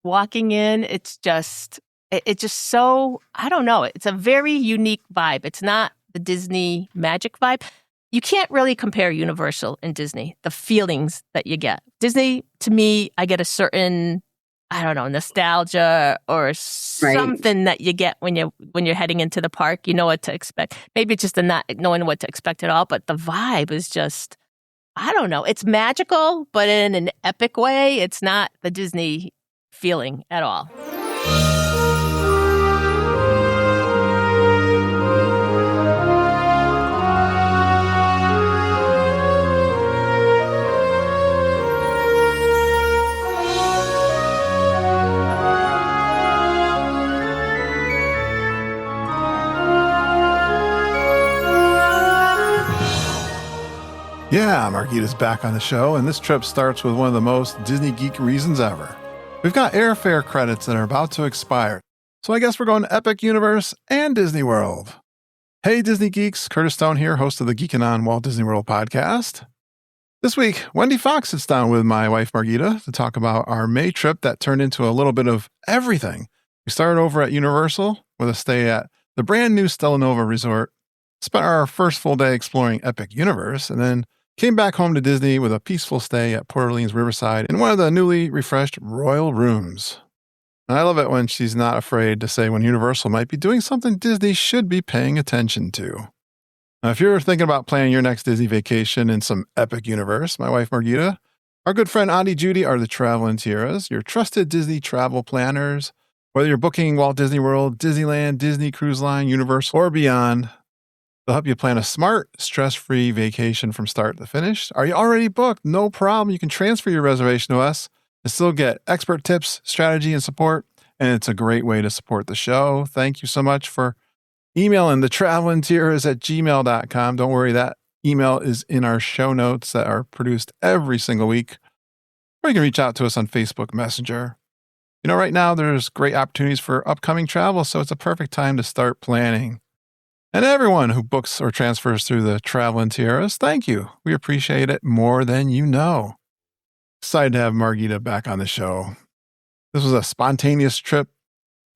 walking in, it's just so, I don't know. It's a very unique vibe. It's not the Disney magic vibe. You can't really compare Universal and Disney, the feelings that you get. Disney, to me, I get a certain, I don't know, nostalgia or something that you get when you're heading into the park. You know what to expect. Maybe it's just the not knowing what to expect at all, but the vibe is just, I don't know. It's magical, but in an epic way. It's not the Disney feeling at all. Yeah, Margita's back on the show, and this trip starts with one of the most Disney Geek reasons ever. We've got airfare credits that are about to expire, so I guess we're going to Epic Universe and Disney World. Hey Disney Geeks, Curtis Stone here, host of the Geekin' on Walt Disney World podcast. This week, Wendy Fox sits down with my wife Margita to talk about our May trip that turned into a little bit of everything. We started over at Universal with a stay at the brand new Stella Nova Resort, spent our first full day exploring Epic Universe, and then came back home to Disney with a peaceful stay at Port Orleans Riverside in one of the newly refreshed royal rooms. And I love it when she's not afraid to say when Universal might be doing something Disney should be paying attention to. Now, if you're thinking about planning your next Disney vacation in some epic universe, my wife Margita, our good friend Auntie Judy are the Travel and Tiaras, your trusted Disney travel planners. Whether you're booking Walt Disney World, Disneyland, Disney Cruise Line, Universal, or beyond, they'll help you plan a smart, stress-free vacation from start to finish. Are you already booked? No problem. You can transfer your reservation to us and still get expert tips, strategy, and support. And it's a great way to support the show. Thank you so much for emailing the travelandtiers@gmail.com. Don't worry, that email is in our show notes that are produced every single week. Or you can reach out to us on Facebook Messenger. You know, right now there's great opportunities for upcoming travel, so it's a perfect time to start planning. And everyone who books or transfers through the Travel and Tiaras, thank you. We appreciate it more than you know. Excited to have Margita back on the show. This was a spontaneous trip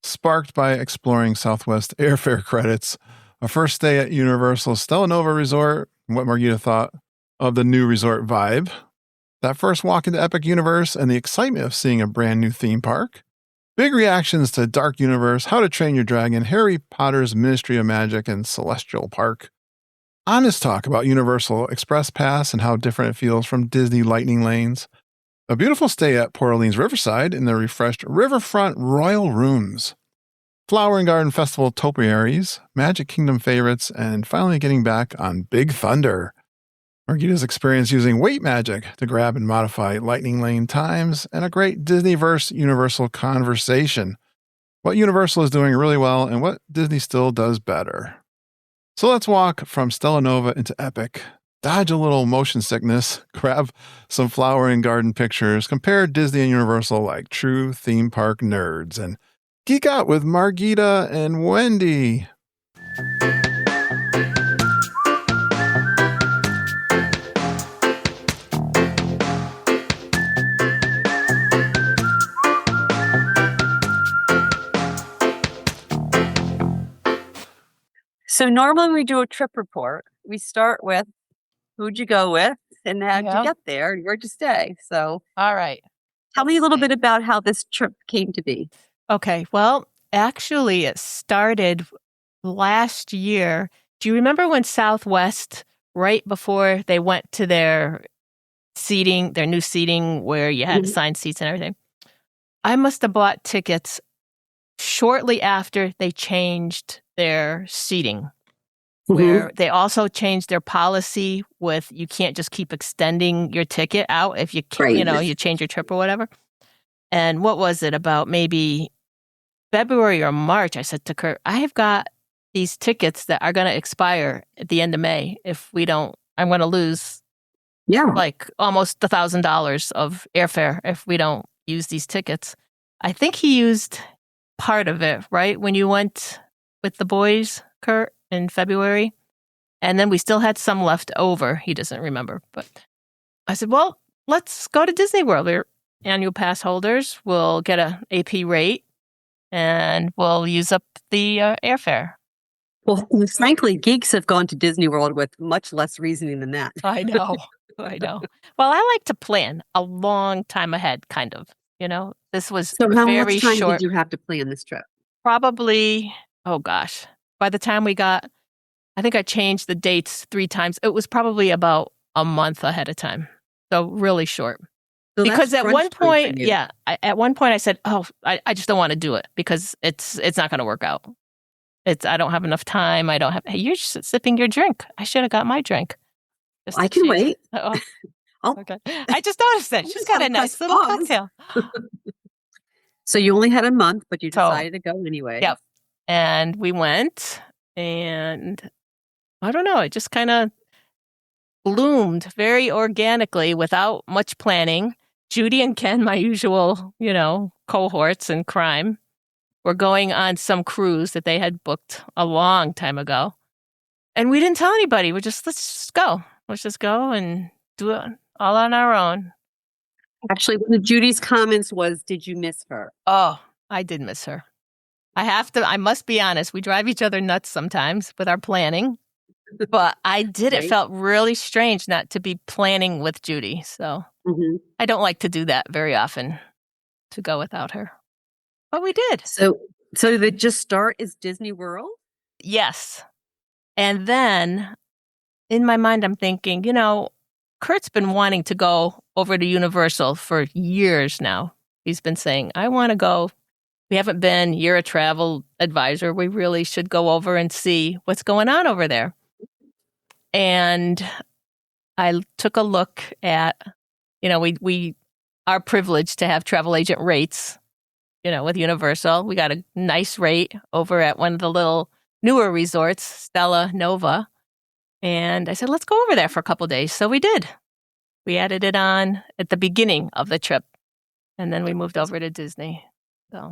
sparked by exploring Southwest airfare credits, a first stay at Universal Stella Nova Resort, and what Margita thought of the new resort vibe, that first walk into Epic Universe, and the excitement of seeing a brand new theme park. Big reactions to Dark Universe, How to Train Your Dragon, Harry Potter's Ministry of Magic, and Celestial Park. Honest talk about Universal Express Pass and how different it feels from Disney Lightning Lanes. A beautiful stay at Port Orleans Riverside in the refreshed Riverfront Royal Rooms. Flower and Garden Festival topiaries, Magic Kingdom favorites, and finally getting back on Big Thunder. Margita's experience using weight magic to grab and modify Lightning Lane times, and a great Disneyverse Universal conversation. What Universal is doing really well and what Disney still does better. So let's walk from Stella Nova into Epic, dodge a little motion sickness, grab some flower and garden pictures, compare Disney and Universal like true theme park nerds, and geek out with Margita and Wendy. So normally when we do a trip report, we start with who'd you go with and how'd you get there and where'd you stay? So, all right. Tell me a little bit about how this trip came to be. Okay. Well, actually, it started last year. Do you remember when Southwest, right before they went to their seating, their new seating where you had assigned seats and everything? I must have bought tickets shortly after they changed their seating, where they also changed their policy with you can't just keep extending your ticket out if you can't, you change your trip or whatever. And what was it, about maybe February or March, I said to Kurt, I have got these tickets that are going to expire at the end of May. If we don't, I'm going to lose like almost $1,000 of airfare if we don't use these tickets. I think he used part of it, right? When you went with the boys, Kurt, in February. And then we still had some left over. He doesn't remember. But I said, well, let's go to Disney World. annual pass holders will get a AP rate, and we'll use up the airfare. Well, frankly, geeks have gone to Disney World with much less reasoning than that. I know. Well, I like to plan a long time ahead, kind of. This was So how very much time short. did you have to plan this trip? Probably, oh gosh, by the time I think I changed the dates 3 times. It was probably about a month ahead of time. So really short. So Because that's at one crunch time for point, you. at one point I said, oh, I just don't want to do it because it's not going to work out. I don't have enough time. Hey, you're just sipping your drink. I should have got my drink. I can wait. Oh, Oh, okay. I just noticed that. She's got a nice little cocktail. So you only had a month, but you So, decided to go anyway. Yep. And we went, and I don't know, it just kind of bloomed very organically without much planning. Judy and Ken, my usual, cohorts in crime, were going on some cruise that they had booked a long time ago. And we didn't tell anybody. Let's just go. Let's just go and do it all on our own. Actually, one of Judy's comments was, did you miss her? Oh, I did miss her. I must be honest. We drive each other nuts sometimes with our planning. But I did. Right. It felt really strange not to be planning with Judy. So I don't like to do that very often, to go without her. But we did. So did it just start as Disney World? Yes. And then in my mind, I'm thinking, Kurt's been wanting to go over to Universal for years now. He's been saying, I want to go. We haven't been. You're a travel advisor. We really should go over and see what's going on over there. And I took a look at, we are privileged to have travel agent rates, with Universal. We got a nice rate over at one of the little newer resorts, Stella Nova. And I said, let's go over there for a couple of days. So we did. We added it on at the beginning of the trip. And then we moved over to Disney.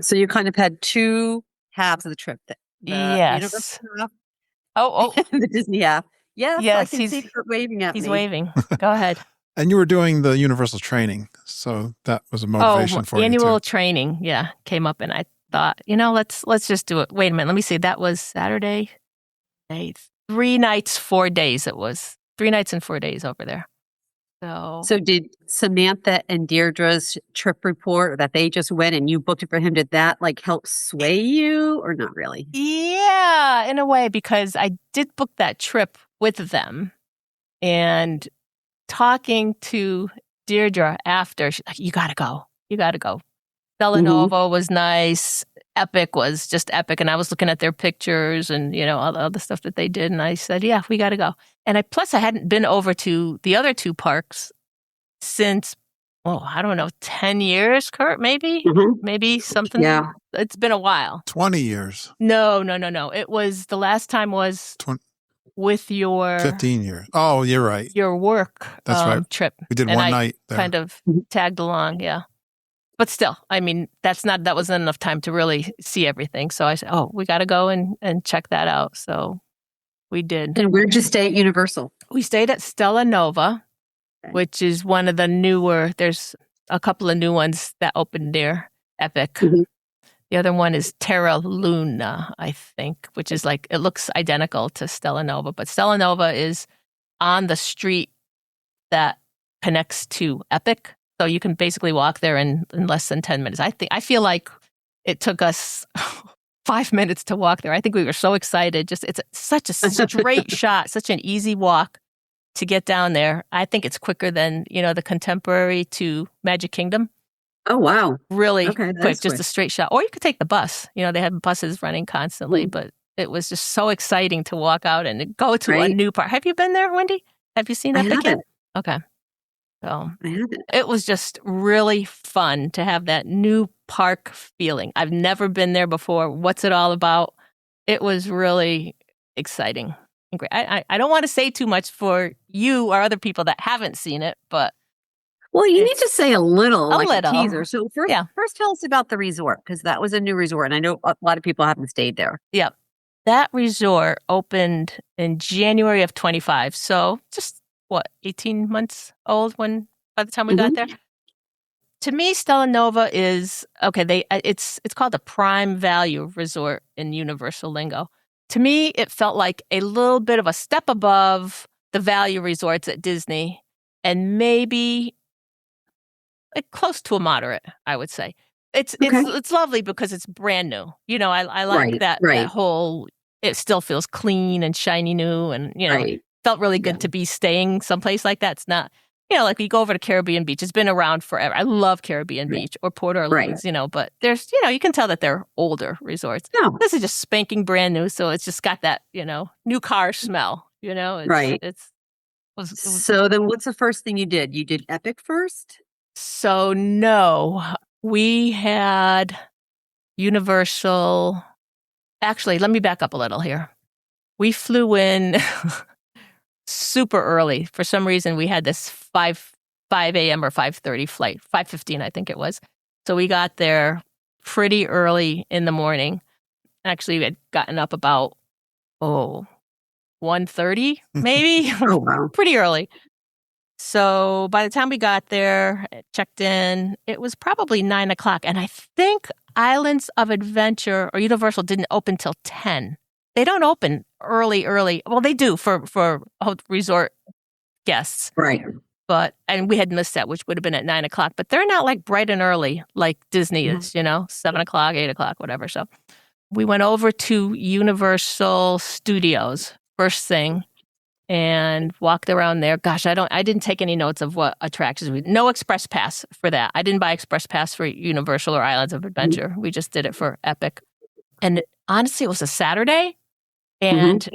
So you kind of had 2 halves of the trip. The Yes. Universal half Oh. and the Disney half. Yes, I can see Kurt waving at me. He's waving. Go ahead. And you were doing the Universal training, so that was a motivation for you annual too. training, came up, and I thought, let's just do it. Wait a minute, let me see. That was Saturday. 3 nights, 4 days. It was 3 nights and 4 days over there. So did Samantha and Deirdre's trip report that they just went and you booked it for him, did that help sway you or not really? Yeah, in a way, because I did book that trip with them. And talking to Deirdre after, she's like, you got to go. Stella Nova was nice. Epic was just epic. And I was looking at their pictures and, all the other stuff that they did. And I said, yeah, we got to go. And I hadn't been over to the other 2 parks since, I don't know, 10 years, Kurt, maybe? Maybe something. Yeah. It's been a while. 20 years. No. It was, the last time was with your 15 years. Oh, you're right. Your work right. trip. We did one night there. Kind of tagged along, yeah. But still, I mean, that wasn't enough time to really see everything. So I said, we got to go and check that out. So we did. And where'd you stay at Universal? We stayed at Stella Nova, which is one of the newer, there's a couple of new ones that opened there, Epic. The other one is Terra Luna, I think, which is it looks identical to Stella Nova. But Stella Nova is on the street that connects to Epic. So you can basically walk there in less than 10 minutes. I feel like it took us 5 minutes to walk there. I think we were so excited. It's such a straight shot, such an easy walk to get down there. I think it's quicker than, the Contemporary to Magic Kingdom. Oh, wow. Really quick, just a straight shot. Or you could take the bus. They have buses running constantly, but it was just so exciting to walk out and go to a new park. Have you been there, Wendy? Have you seen Epic yet? Okay. So it was just really fun to have that new park feeling. I've never been there before. What's it all about? It was really exciting and great. I don't want to say too much for you or other people that haven't seen it, but well, you need to say a little a teaser. So first tell us about the resort, because that was a new resort, and I know a lot of people haven't stayed there. Yep. That resort opened in January of 25. So just 18 months old by the time we got there. To me, Stella Nova is okay. It's called a prime value resort in Universal lingo. To me, it felt like a little bit of a step above the value resorts at Disney, and maybe like close to a moderate, I would say. It's lovely because it's brand new. I like that whole. It still feels clean and shiny new, and felt really good to be staying someplace like that. It's not. Like you go over to Caribbean Beach. It's been around forever. I love Caribbean Beach or Port Orleans, but there's, you can tell that they're older resorts. No. This is just spanking brand new. So it's just got that, new car smell, So then what's the first thing you did? You did Epic first? So no, we had Universal. Actually, let me back up a little here. We flew in super early. For some reason, we had this 5 a.m. or 5:30 flight, 5:15, I think it was. So we got there pretty early in the morning. Actually, we had gotten up about 1:30, maybe. Oh, wow. Pretty early. So by the time we got there, checked in, it was probably 9 o'clock. And I think Islands of Adventure or Universal didn't open till 10. They don't open early. Well, they do for resort guests. Right. And we had missed that, which would have been at 9 o'clock. But they're not like bright and early like Disney is, 7 o'clock, 8 o'clock, whatever. So we went over to Universal Studios first thing and walked around there. Gosh, I didn't take any notes of what attractions no Express Pass for that. I didn't buy Express Pass for Universal or Islands of Adventure. We just did it for Epic. And honestly, it was a Saturday. And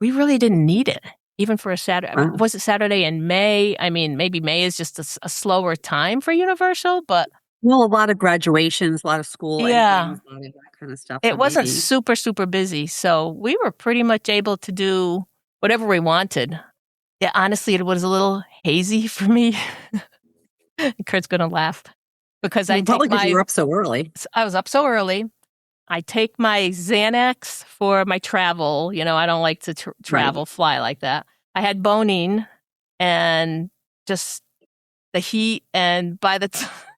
we really didn't need it, even for a Saturday. Was it Saturday in May? I mean, maybe May is just a slower time for Universal, but... Well, a lot of graduations, a lot of school endings, a lot of that kind of stuff. It wasn't super, super busy. So we were pretty much able to do whatever we wanted. Yeah, honestly, it was a little hazy for me. Kurt's going to laugh. Because you were up so early. I was up so early. I take my Xanax for my travel. I don't like to travel, fly like that. I had boning and just the heat. And by the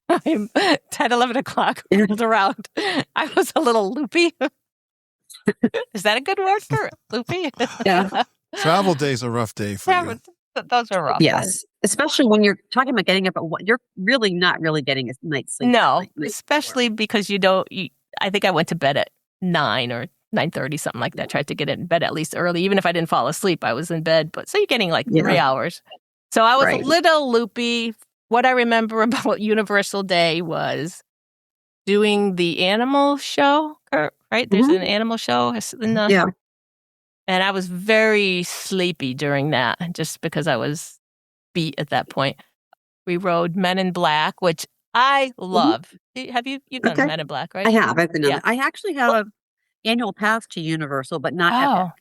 time 10, 11 o'clock rolled around, I was a little loopy. Is that a good word for loopy? Yeah. Travel day's a rough day for you. Those are rough. Yes. Especially when you're talking about getting up at what you're really not really getting a night's sleep. No, especially because I think I went to bed at 9 or 9:30, something like that. Tried to get in bed at least early. Even if I didn't fall asleep, I was in bed. But so you're getting like 3 hours. So I was a little loopy. What I remember about Universal Day was doing the animal show, right? There's an animal show. And I was very sleepy during that just because I was beat at that point. We rode Men in Black, which I love. Have you've done Men in Black, right? I have. I've been on it. I actually have an annual pass to Universal, but not Epic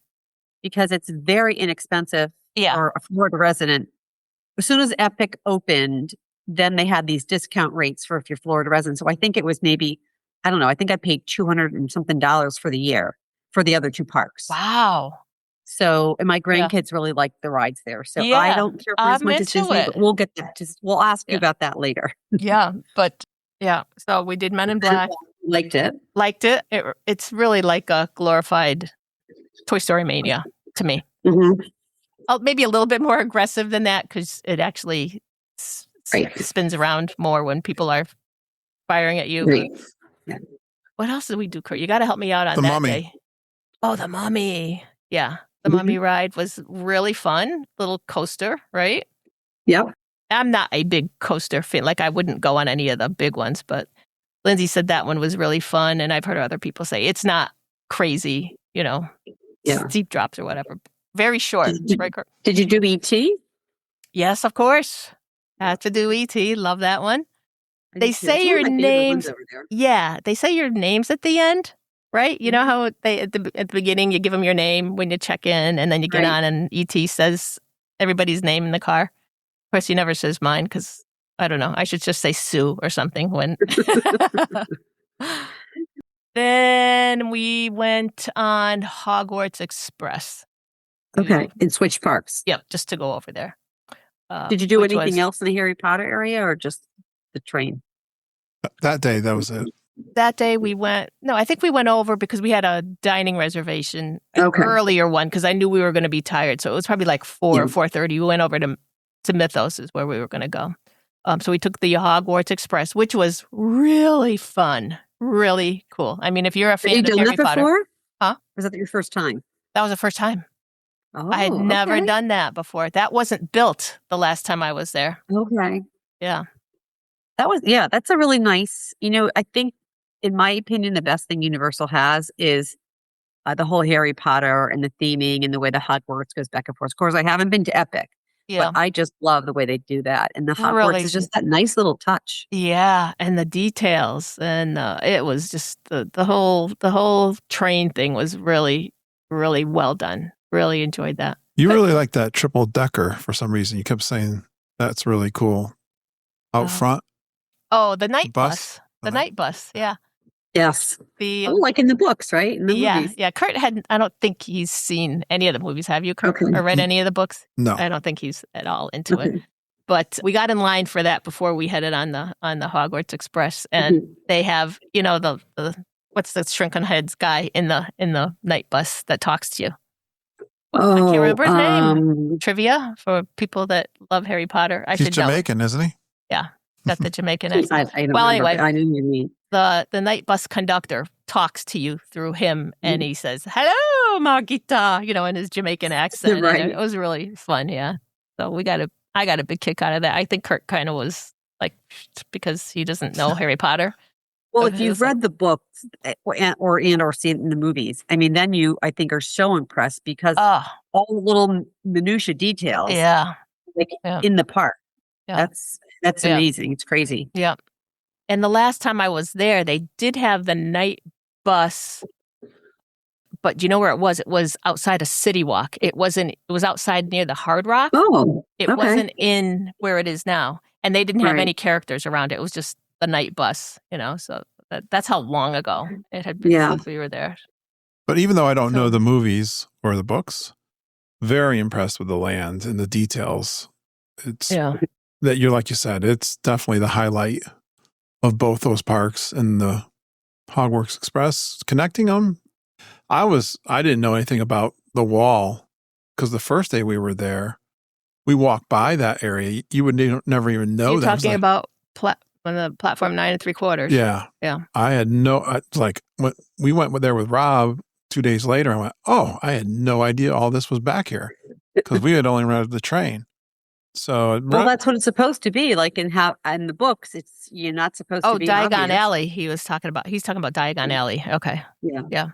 because it's very inexpensive for a Florida resident. As soon as Epic opened, then they had these discount rates for if you're Florida resident. So I think it was maybe, I don't know, I think I paid $200 and something for the year for the other two parks. Wow. So, and my grandkids really like the rides there. So I don't care for as much as Disney, but we'll get that. We'll ask you about that later. So we did Men in Black. Liked it. It's really like a glorified Toy Story Mania to me. Maybe a little bit more aggressive than that because it actually spins around more when people are firing at you. Right. What else did we do, Kurt? You got to help me out on that day. Oh, the Mummy. Yeah. The Mummy ride was really fun. Little coaster, right? Yep. I'm not a big coaster fan. Like I wouldn't go on any of the big ones, but Lindsay said that one was really fun. And I've heard other people say it's not crazy, steep drops or whatever. Very short. Did you do E.T.? Yes, of course. Have to do E.T. Love that one. They say your names. Yeah, they say your names at the end, right? You know how they at the beginning you give them your name when you check in, and then you get on, and ET says everybody's name in the car. Of course, he never says mine because I don't know. I should just say Sue or something. When then we went on Hogwarts Express. Okay, and switch parks. Yep, just to go over there. Did you do anything else in the Harry Potter area, or just the train? That day, that was it. That day we went, no, I think we went over because we had a dining reservation, an earlier one, because I knew we were going to be tired. So it was probably like 4 or 4:30. We went over to Mythos is where we were going to go. So we took the Hogwarts Express, which was really fun, really cool. I mean, if you're a fan of Harry Potter. Before? Huh? Was that your first time? That was the first time. Oh, I had never done that before. That wasn't built the last time I was there. Okay. Yeah. That's a really nice, I think, in my opinion, the best thing Universal has is the whole Harry Potter and the theming and the way the Hogwarts goes back and forth. Of course, I haven't been to Epic, but I just love the way they do that. And the Hogwarts is just that nice little touch. Yeah, and the details, and it was just the whole train thing was really, really well done. Really enjoyed that. You really like that triple decker for some reason. You kept saying that's really cool. Out front. Oh, the night bus. The night bus, yeah. Yes. Like in the books, right? In the movies. Yeah. Kurt I don't think he's seen any of the movies. Have you, Kurt, or read any of the books? No. I don't think he's at all into it. But we got in line for that before we headed on the Hogwarts Express, and they have, the what's the shrunken heads guy in the night bus that talks to you. Well, I can't remember his name. Trivia for people that love Harry Potter. He's Jamaican, isn't he? Yeah. Got the Jamaican accent. Anyway, I knew you mean the night bus conductor talks to you through him, and he says, "Hello, Margita," in his Jamaican accent. Right. And it was really fun. Yeah. So I got a big kick out of that. I think Kurt kind of was like, because he doesn't know Harry Potter. Well, if you've read the books or seen it in the movies, I mean, then you, I think, are so impressed because all the little minutia details, in the park. Yeah. That's amazing. It's crazy. Yeah. And the last time I was there, they did have the night bus, but you know where it was? It was outside a City Walk. It was outside near the Hard Rock. Oh, it wasn't in where it is now. And they didn't have any characters around it. It was just the night bus, so that's how long ago it had been since we were there. But even though I don't know the movies or the books, very impressed with the land and the details. It's that you're, like you said, it's definitely the highlight of both those parks and the Hogwarts Express. Connecting them, I didn't know anything about the wall because the first day we were there, we walked by that area. You would never even know that. You're talking about on the platform 9 3/4. Yeah. I had when we went there with Rob 2 days later, I went, oh, I had no idea all this was back here because we had only rented the train. So that's what it's supposed to be. Like in the books, you're not supposed to be. Diagon obvious. Alley. He's talking about Diagon Alley. Okay. Yeah.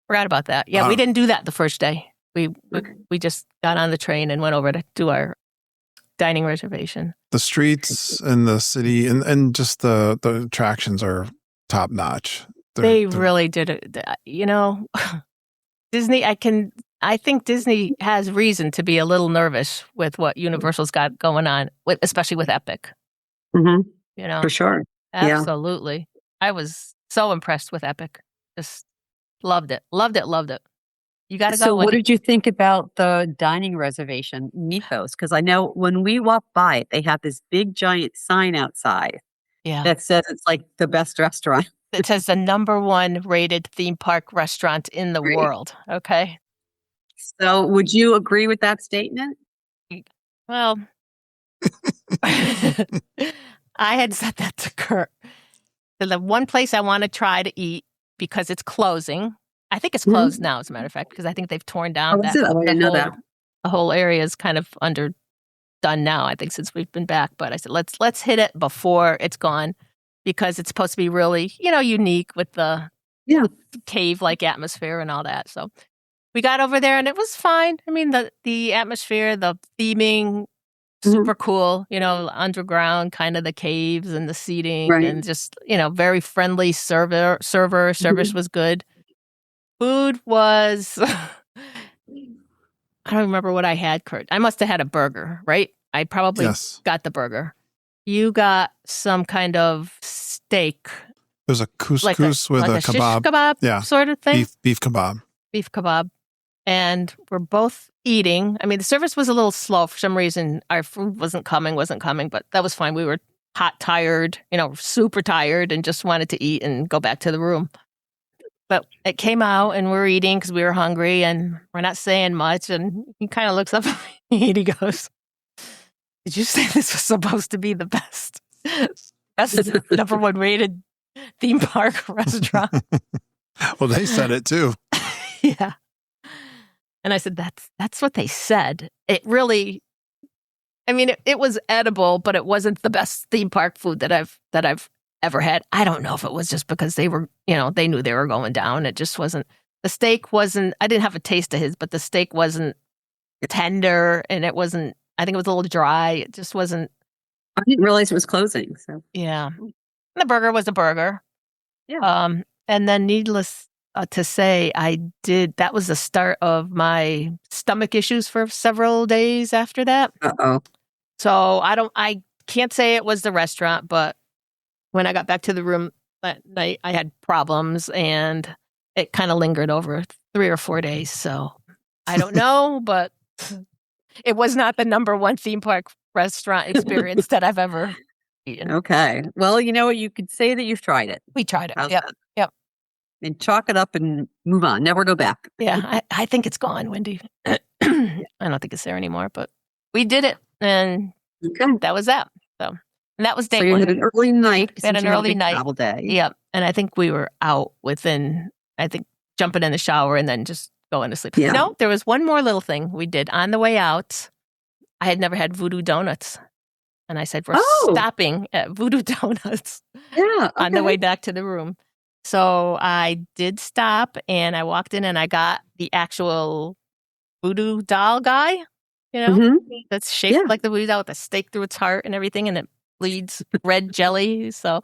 Forgot about that. Yeah, we didn't do that the first day. We just got on the train and went over to do our dining reservation. The streets and the city and just the attractions are top notch. They really did it. Disney, I think Disney has reason to be a little nervous with what Universal's got going on, especially with Epic. Mm-hmm. For sure. Absolutely. Yeah. I was so impressed with Epic. Just loved it. Loved it. You got to go. So what did you think about the dining reservation, Mythos? Because I know when we walked by it, they have this big giant sign outside that says it's like the best restaurant. It says the #1 rated theme park restaurant in the world. Okay. So would you agree with that statement? Well, I had said that to Kurt. The one place I want to try to eat because it's closing. I think it's closed now, as a matter of fact, because I think they've torn down I didn't know that. The whole area is kind of done now, I think, since we've been back. But I said, let's hit it before it's gone because it's supposed to be really, unique with the cave-like atmosphere and all that. So we got over there and it was fine. I mean, the atmosphere, the theming, super cool, underground, kind of the caves and the seating and just, very friendly service was good. Food was, I don't remember what I had, Kurt. I must have had a burger, right? I probably got the burger. You got some kind of steak. There's a couscous with a kebab. Shish kebab sort of thing. Beef kebab. Beef kebab. And we're both eating. I mean, the service was a little slow. For some reason, our food wasn't coming, but that was fine. We were hot, tired, super tired and just wanted to eat and go back to the room. But it came out and we're eating because we were hungry and we're not saying much. And he kind of looks up at me and he goes, "Did you say this was supposed to be the best number one rated theme park restaurant?" Well, they said it too. Yeah. And I said, that's what they said. It really, it was edible, but it wasn't the best theme park food that I've ever had. I don't know if it was just because they were, they knew they were going down. It just wasn't, the steak wasn't, I didn't have a taste of his, but the steak wasn't tender and it wasn't, I think it was a little dry. It just wasn't. I didn't realize it was closing. So yeah. And the burger was a burger. Yeah. And then needless to say, that was the start of my stomach issues for several days after that. Uh-oh. So I can't say it was the restaurant, but when I got back to the room that night, I had problems and it kind of lingered over 3 or 4 days. So I don't know, but it was not the number one theme park restaurant experience that I've ever eaten. Okay. Well, you know what? You could say that you've tried it. We tried it. How's Yep. that? Yep. And chalk it up and move on. Never go back. Yeah. I think it's gone, Wendy. I don't think it's there anymore, but we did it. And that was that. So, and that was day you one. had an early night. We had an early night. Travel day. Yep. And I think we were out within, jumping in the shower and then just going to sleep. Yeah. No, there was one more little thing we did on the way out. I had never had Voodoo Donuts. And I said, we're stopping at Voodoo Donuts on the way back to the room. So I did stop and I walked in and I got the actual voodoo doll guy, that's shaped like the voodoo doll with a stake through its heart and everything. And it bleeds red jelly. So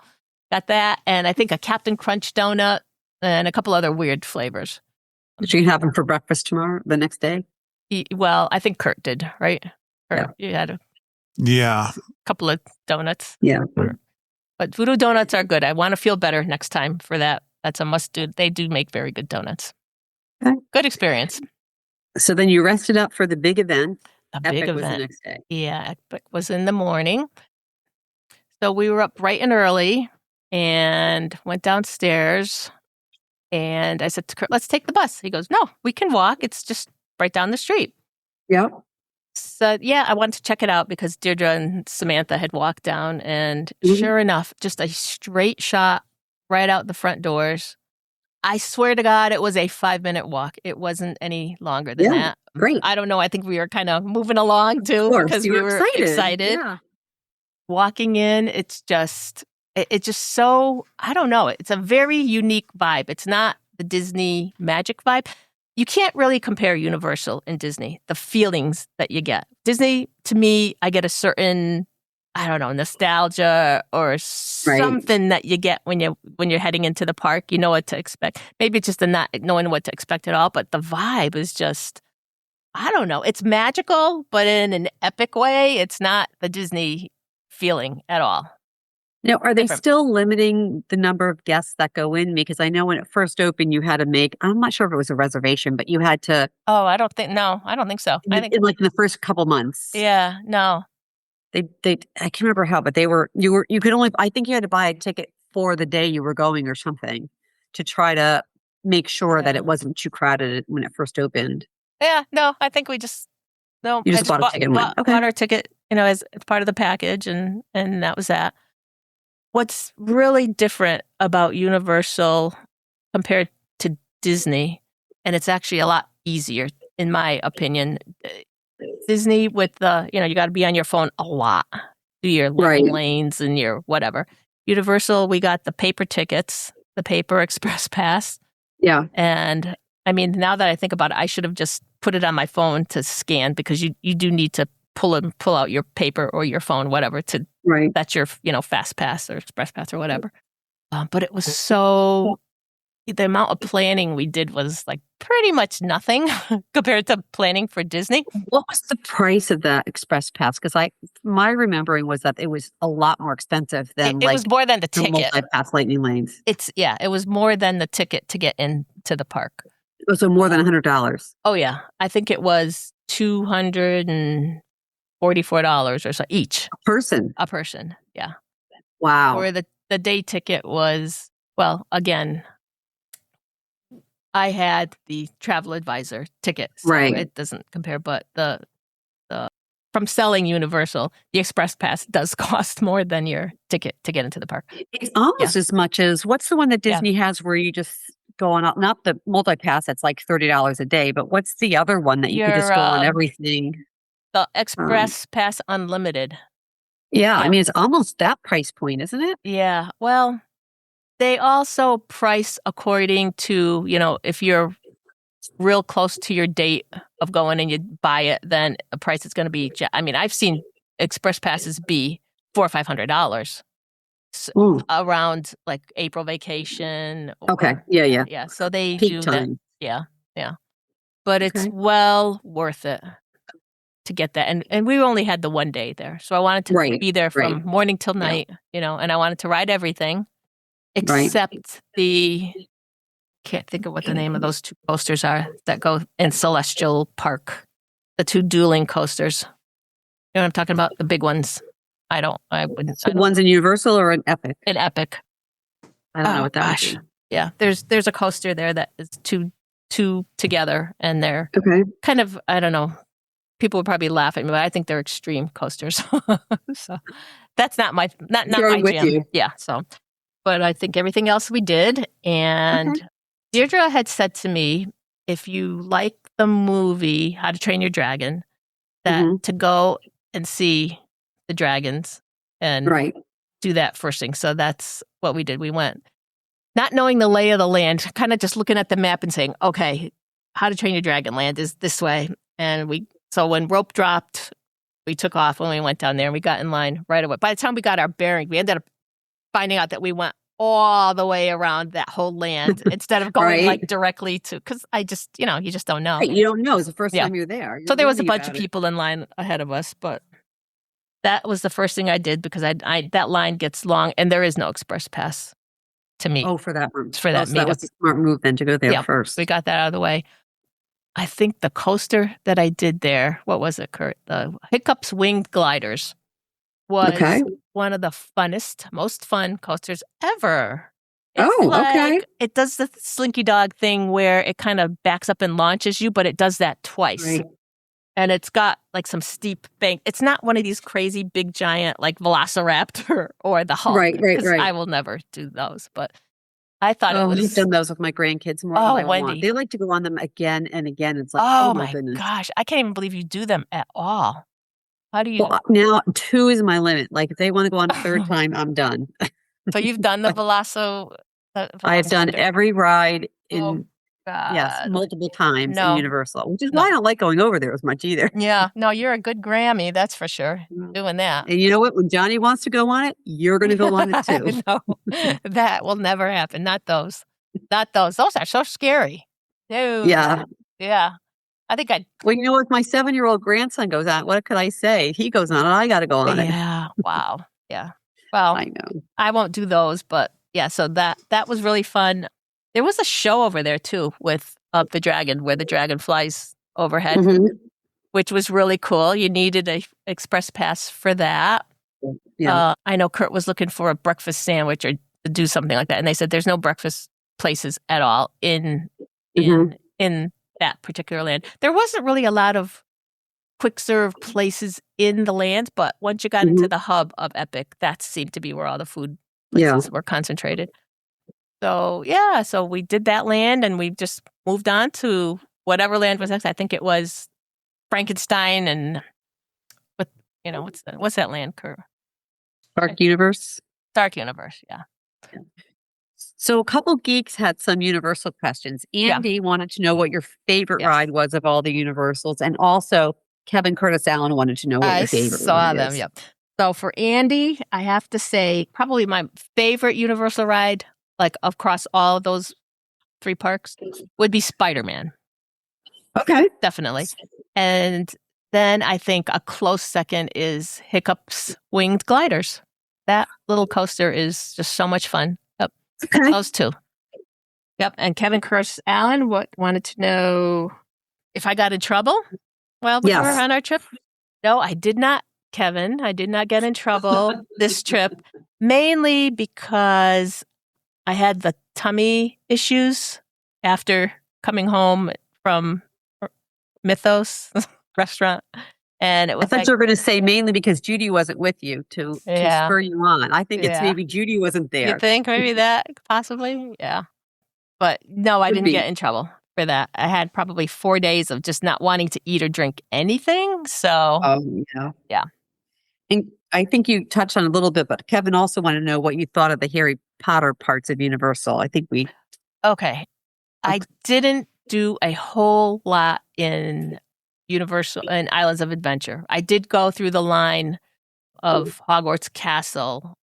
got that. And I think a Captain Crunch donut and a couple other weird flavors. Did you have them for breakfast the next day? Well, I think Kurt did, right? Kurt, you had a couple of donuts. Yeah. But Voodoo Donuts are good. I want to feel better next time for that. That's a must do. They do make very good donuts. Okay. Good experience. So then you rested up for the big event. Big event was the next day. Yeah, Epic was in the morning. So we were up bright and early and went downstairs. And I said to Kurt, let's take the bus. He goes, no, we can walk. It's just right down the street. Yep. So, I wanted to check it out because Deirdre and Samantha had walked down. And sure enough, just a straight shot right out the front doors. I swear to God, it was a 5-minute walk. It wasn't any longer than that. Great. I don't know. I think we were kind of moving along too because we were excited. Yeah. Walking in, it's just so, I don't know. It's a very unique vibe. It's not the Disney magic vibe. You can't really compare Universal and Disney, the feelings that you get. Disney, to me, I get a certain, I don't know, nostalgia or something that you get when you're heading into the park. You know what to expect. Maybe it's just the not knowing what to expect at all, but the vibe is just, I don't know. It's magical, but in an epic way. It's not the Disney feeling at all. Now, are they still limiting the number of guests that go in? Because I know when it first opened, you had to make, I'm not sure if it was a reservation, but you had to. Oh, I don't think so. I think in like the first couple months. Yeah, no. I can't remember how, but you could only, I think you had to buy a ticket for the day you were going or something to try to make sure that it wasn't too crowded when it first opened. Yeah, no, I think we just, no. You just bought a ticket and went. Okay. Bought our ticket, as part of the package and that was that. What's really different about Universal compared to Disney, and it's actually a lot easier, in my opinion. Disney with the, you got to be on your phone a lot. Do your lanes and your whatever. Universal, we got the paper tickets, the paper express pass. Yeah. And now that I think about it, I should have just put it on my phone to scan because you do need to pull out your paper or your phone, whatever, to that's your fast pass or express pass or whatever. But it was so, the amount of planning we did was like pretty much nothing compared to planning for Disney. What was the price of that express pass? Because my remembering was that it was a lot more expensive than it was more than the ticket. Multi-pass lightning lanes. It was more than the ticket to get into the park. So more than $100. Oh yeah, I think it was $244 or so each. A person. Yeah. Wow. Or the day ticket was, well, again, I had the travel advisor ticket, so it doesn't compare. But the from selling Universal, the Express Pass does cost more than your ticket to get into the park. It's almost as much as, what's the one that Disney has where you just go on, not the multi-pass, that's like $30 a day, but what's the other one that you could just go on everything? The Express Pass Unlimited. Yeah, I mean, it's almost that price point, isn't it? Yeah, well, they also price according to, if you're real close to your date of going and you buy it, then the price is going to be, I mean, I've seen Express Passes be $400 or $500 around like April vacation. Yeah. So they Peak do time. that. Yeah. But it's well worth it to get that. And we only had the one day there. So I wanted to be there from morning till night, and I wanted to ride everything except can't think of what the name of those two coasters are that go in Celestial Park. The two dueling coasters. You know what I'm talking about? The big ones. I wouldn't. So one's in Universal or an Epic? An Epic. I don't know what that is. Yeah, there's a coaster there that is two together, and they're kind of, I don't know. People would probably laugh at me, but I think they're extreme coasters. So that's not my jam. Yeah. So, but I think everything else we did, and Deirdre had said to me, if you like the movie How to Train Your Dragon, that to go and see the dragons and do that first thing. So that's what we did. We went, not knowing the lay of the land, kind of just looking at the map and saying, okay, How to Train Your Dragon land is this way. And so when rope dropped, we took off when we went down there and we got in line right away. By the time we got our bearing, we ended up finding out that we went all the way around that whole land instead of going like directly to, because I just, you just don't know. You don't know. It's the first time you're there. So there was a bunch of people in line ahead of us, but that was the first thing I did because that line gets long and there is no Express Pass to meet. Oh, for that room. For that meetup. That was a smart move then to go there first. We got that out of the way. I think the coaster that I did there, what was it, Kurt? The Hiccups Winged Gliders was one of the funnest, most fun coasters ever. It does the Slinky Dog thing where it kind of backs up and launches you, but it does that twice. Right. And it's got like some steep bank. It's not one of these crazy big giant like Velociraptor or the Hulk. Right. I will never do those, but I thought it was. I've done those with my grandkids more than I want. They like to go on them again and again. It's like, oh my goodness. Gosh, I can't even believe you do them at all. How do you? Well, now 2 is my limit. Like if they want to go on a third time, I'm done. So you've done the I have done every ride in. Yes, multiple times in Universal, which is why I don't like going over there as much either. Yeah, no, you're a good Grammy, that's for sure, doing that. And you know what? When Johnny wants to go on it, you're going to go on it too. No, that will never happen. Not those. Those are so scary. Dude. Yeah. I think Well, you know, if my 7-year-old grandson goes on, what could I say? He goes on it, I got to go on it. Yeah, wow. Yeah. Well, I know. I won't do those, but yeah, so that was really fun. There was a show over there, too, with the dragon, where the dragon flies overhead, which was really cool. You needed a Express Pass for that. Yeah. I know Kurt was looking for a breakfast sandwich or to do something like that, and they said there's no breakfast places at all in that particular land. There wasn't really a lot of quick serve places in the land, but once you got into the hub of Epic, that seemed to be where all the food places were concentrated. So, so we did that land and we just moved on to whatever land was next. I think it was Frankenstein and, what's that land, Kurt? Dark Universe? Dark Universe, yeah. So a couple geeks had some Universal questions. Andy wanted to know what your favorite ride was of all the Universals. And also Kevin Curtis Allen wanted to know what your favorite ride is. Yep. So for Andy, I have to say probably my favorite Universal ride, like across all of those 3 parks, would be Spider-Man. Okay. Definitely. And then I think a close second is Hiccups Winged Gliders. That little coaster is just so much fun. Yep. Okay. Those 2. Yep. And Kevin Curtis Allen wanted to know if I got in trouble while we were on our trip. No, I did not Kevin. I did not get in trouble this trip, mainly because I had the tummy issues after coming home from Mythos restaurant. And it was I thought you were going to say mainly because Judy wasn't with you to spur you on. I think it's maybe Judy wasn't there. You think maybe that possibly? Yeah. But no, I didn't get in trouble for that. I had probably 4 days of just not wanting to eat or drink anything. So, yeah. And I think you touched on a little bit, but Kevin also wanted to know what you thought of the Harry Potter parts of Universal. I think Okay. I didn't do a whole lot in Universal and Islands of Adventure. I did go through the line of Hogwarts Castle.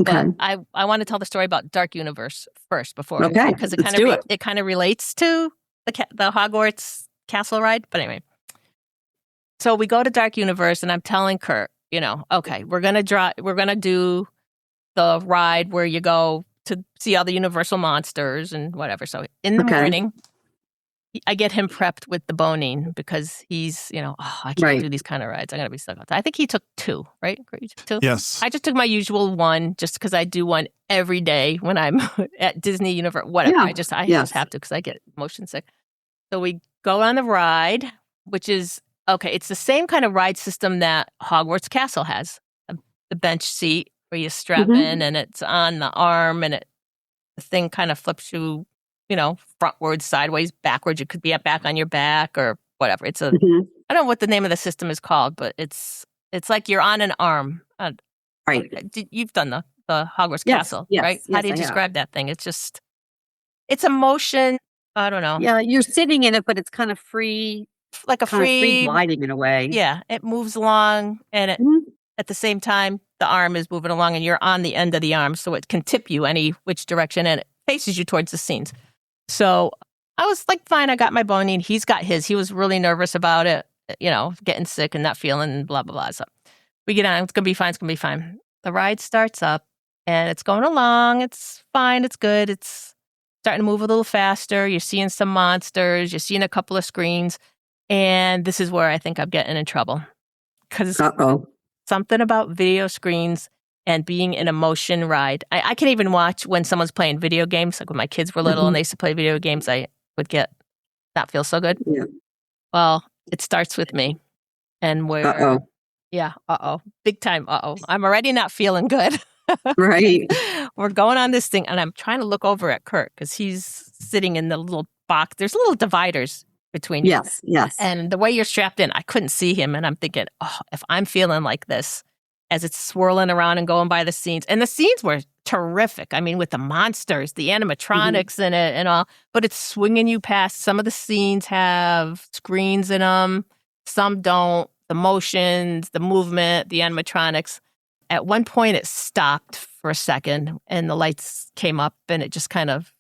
Okay. But I want to tell the story about Dark Universe first before. Okay. Because it kind of relates to the Hogwarts Castle ride. But anyway. So we go to Dark Universe and I'm telling Kurt, okay, we're going to do the ride where you go to see all the Universal monsters and whatever. So in the morning, I get him prepped with the boning because he's, I can't do these kind of rides. I'm going to be stuck on that. I think he took 2, right? You took 2? Yes. I just took my usual 1 just because I do one every day when I'm at Disney Universe, whatever. Yeah. I just have to because I get motion sick. So we go on the ride, which is, okay, it's the same kind of ride system that Hogwarts Castle has. The bench seat where you strap in and it's on the arm and the thing kind of flips you, frontwards, sideways, backwards. It could be back on your back or whatever. It's I don't know what the name of the system is called, but it's like you're on an arm. Right. You've done the Hogwarts Castle, right? Yes, how do you describe that thing? It's a motion. I don't know. Yeah, you're sitting in it, but it's kind of free. Like a free gliding in a way. Yeah, it moves along and at the same time, the arm is moving along and you're on the end of the arm. So it can tip you any which direction and it faces you towards the scenes. So I was like, fine, I got my boning. He's got his. He was really nervous about it, getting sick and not feeling blah, blah, blah. So we get on. It's going to be fine. It's going to be fine. The ride starts up and it's going along. It's fine. It's good. It's starting to move a little faster. You're seeing some monsters. You're seeing a couple of screens. And this is where I think I'm getting in trouble. Because something about video screens and being in a motion ride. I can even watch when someone's playing video games. Like when my kids were little and they used to play video games, I would not feel so good. Yeah. Well, it starts with me. And where, big time, I'm already not feeling good. Right. We're going on this thing and I'm trying to look over at Kurt because he's sitting in the little box. There's little dividers between you. Yes. And the way you're strapped in, I couldn't see him. And I'm thinking, if I'm feeling like this, as it's swirling around and going by the scenes. And the scenes were terrific. I mean, with the monsters, the animatronics in it and all, but it's swinging you past. Some of the scenes have screens in them. Some don't. The motions, the movement, the animatronics. At one point, it stopped for a second and the lights came up and it just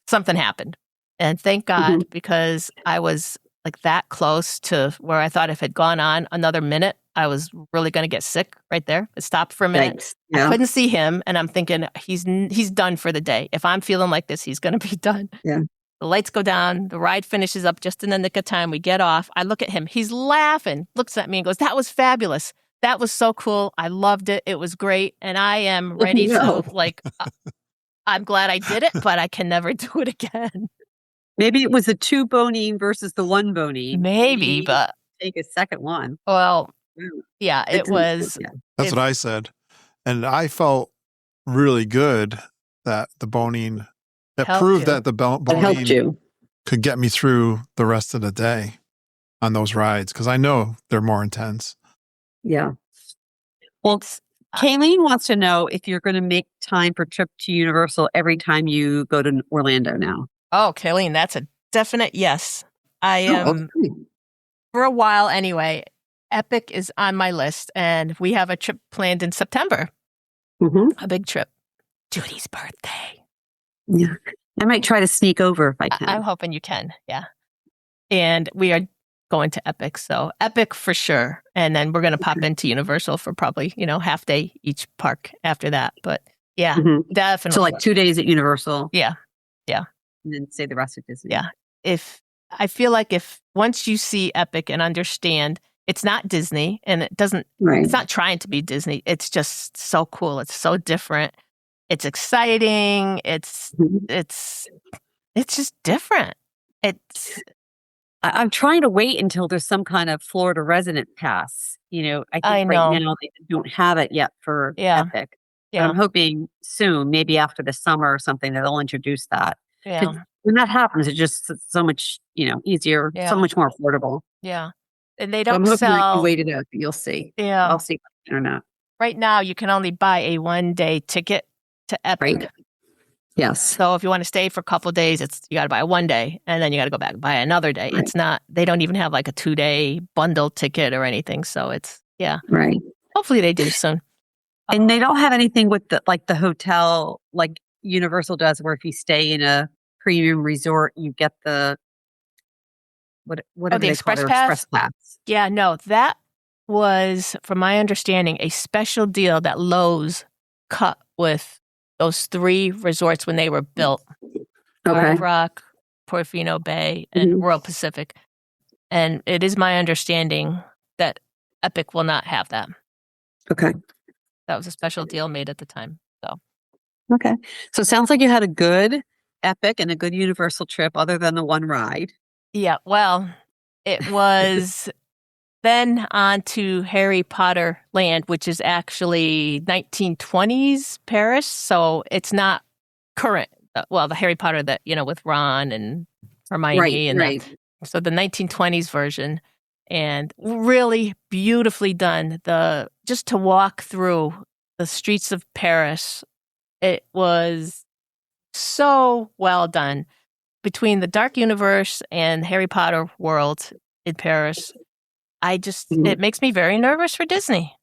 something happened. And thank God, because I was like that close to where I thought if it had gone on another minute, I was really going to get sick right there. It stopped for a minute. Thanks. Yeah. I couldn't see him. And I'm thinking, he's done for the day. If I'm feeling like this, he's going to be done. Yeah. The lights go down. The ride finishes up just in the nick of time. We get off. I look at him. He's laughing, looks at me and goes, "That was fabulous. That was so cool. I loved it. It was great." And I am ready to I'm glad I did it, but I can never do it again. Maybe it was the 2 boning versus the 1 boning. Maybe, but take a second one. Well, yeah, it was. That's what I said. And I felt really good that the boning, it proved that the boning could get me through the rest of the day on those rides because I know they're more intense. Yeah. Well, Kayleen wants to know if you're going to make time for a trip to Universal every time you go to Orlando now. Oh, Kayleen, that's a definite yes. I am, for a while anyway. Epic is on my list, and we have a trip planned in September. A big trip. Judy's birthday. Yeah. I might try to sneak over if I can. I'm hoping you can, yeah. And we are going to Epic, so Epic for sure. And then we're going to pop into Universal for probably, half day each park after that. But yeah, definitely. So like 2 days at Universal. Yeah. And then say the rest of Disney. Yeah. I feel like if once you see Epic and understand It's not Disney, and it's not trying to be Disney. It's just so cool. It's so different. It's exciting. It's just different. I'm trying to wait until there's some kind of Florida resident pass. I think right now they don't have it yet for Epic. Yeah. But I'm hoping soon, maybe after the summer or something, that they'll introduce that. Yeah. When that happens, it's just so much, easier, so much more affordable. Yeah. And they don't I'm hoping sell. you wait it out, but you'll see. Yeah. I'll see or not. Right now, you can only buy a 1-day ticket to Epic. Right. Yes. So if you want to stay for a couple of days, you got to buy a 1 day, and then you got to go back and buy another day. Right. It's not. They don't even have like a 2-day bundle ticket or anything. So it's right. Hopefully they do soon. And they don't have anything with the hotel like Universal does, where if you stay in a premium resort, you get the whatever the they express call pass? express pass. Yeah, no, that was, from my understanding, a special deal that Lowe's cut with those 3 resorts when they were built. Okay. Hard Rock, Portofino Bay, and Royal Pacific. And it is my understanding that Epic will not have that. Okay. That was a special deal made at the time. So. Okay. So it sounds like you had a good Epic and a good Universal trip other than the one ride. Yeah, well, it was then on to Harry Potter Land, which is actually 1920s Paris. So it's not current. Well, the Harry Potter that, with Ron and Hermione. Right. So the 1920s version, and really beautifully done. Just to walk through the streets of Paris, it was so well done. Between the Dark Universe and Harry Potter world in Paris, it makes me very nervous for Disney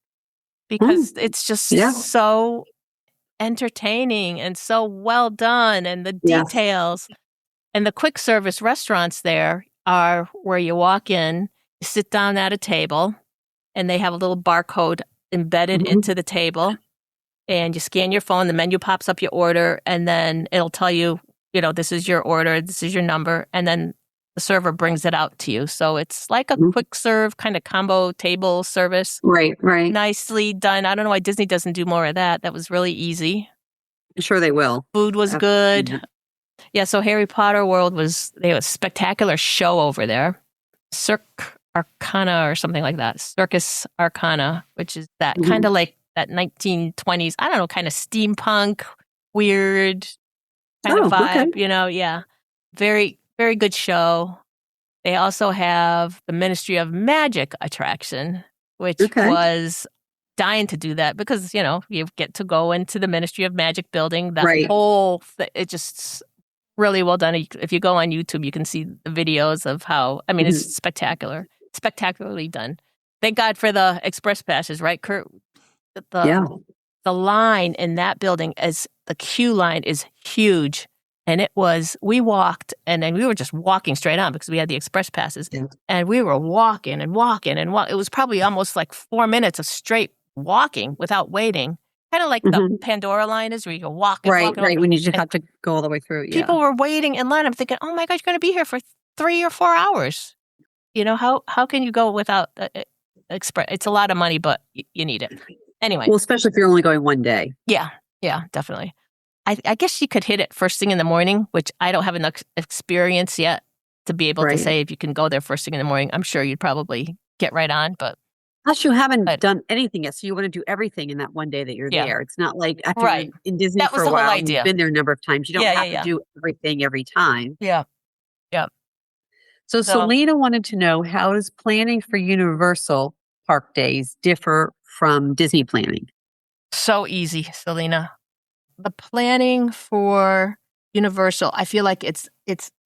because it's just so entertaining and so well done, and the details. And the quick service restaurants there are where you walk in, you sit down at a table, and they have a little barcode embedded into the table, and you scan your phone, the menu pops up your order, and then it'll tell you, this is your order, this is your number, and then the server brings it out to you. So it's like a quick serve kind of combo table service. Right. Nicely done. I don't know why Disney doesn't do more of that. That was really easy. I'm sure they will. Food was good. Yeah, so Harry Potter World they had a spectacular show over there. Cirque Arcana or something like that. Circus Arcana, which is that kind of like that 1920s, I don't know, kind of steampunk, weird kind of vibe, yeah. Very, very good show. They also have the Ministry of Magic attraction, which was dying to do that because, you get to go into the Ministry of Magic building. That whole it just really well done. If you go on YouTube, you can see the videos of how, it's spectacular. Spectacularly done. Thank God for the express passes, right, Kurt? The line in that building, the queue line is huge. And we walked, and then we were just walking straight on because we had the express passes. Yeah. And we were walking and walking and walking. It was probably almost like 4 minutes of straight walking without waiting. Kind of like the Pandora line is where you go walking. Right. When you just have to go all the way through. People were waiting in line. I'm thinking, oh my God, you're going to be here for 3 or 4 hours. How can you go without express? It's a lot of money, but you need it. Anyway. Well, especially if you're only going 1 day. Yeah, definitely. I guess you could hit it first thing in the morning, which I don't have enough experience yet to be able to say if you can go there first thing in the morning. I'm sure you'd probably get right on, but... Plus, you haven't done anything yet, so you want to do everything in that 1 day that you're there. It's not like after you're in Disney for a while, you've been there a number of times. You don't have to do everything every time. Yeah. So Selena wanted to know, how does planning for Universal Park days differ from Disney planning? So easy, Selena. The planning for Universal, I feel like it's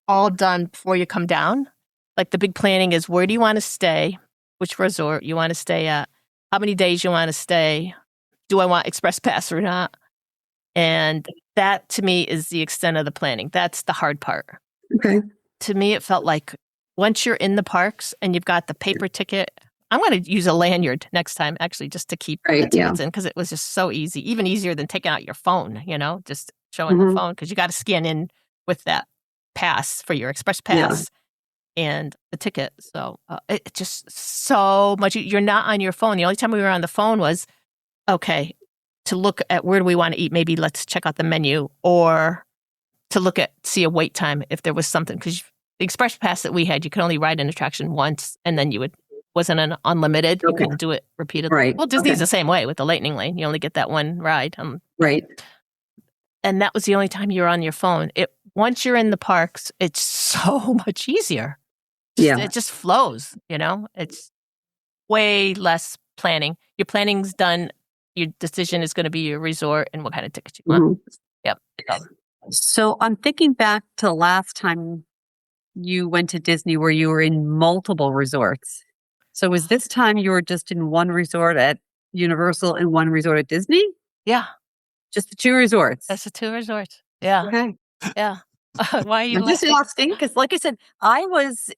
all done before you come down. Like the big planning is, where do you want to stay? Which resort you want to stay at? How many days you want to stay? Do I want express pass or not? And that to me is the extent of the planning. That's the hard part. Okay. To me, it felt like once you're in the parks and you've got the paper ticket, I'm going to use a lanyard next time, actually, just to keep the tickets in, because it was just so easy, even easier than taking out your phone, just showing the phone, because you got to scan in with that pass for your express pass. and the ticket. So it just so much. You're not on your phone. The only time we were on the phone was, okay, to look at where do we want to eat? Maybe let's check out the menu, or to see a wait time if there was something. Because the express pass that we had, you could only ride an attraction once, and then wasn't an unlimited. You couldn't do it repeatedly. Right. Well, Disney's the same way with the Lightning Lane. You only get that one ride. Right. And that was the only time you're on your phone. Once you're in the parks, it's so much easier. It just flows, It's way less planning. Your planning's done. Your decision is going to be your resort and what kind of tickets you want. Yep. So I'm thinking back to last time you went to Disney where you were in multiple resorts. So was this time you were just in one resort at Universal and one resort at Disney? Yeah. Just the 2 resorts? That's the 2 resorts. Yeah. Okay. Yeah. Why are you I'm just asking because, like I said, I was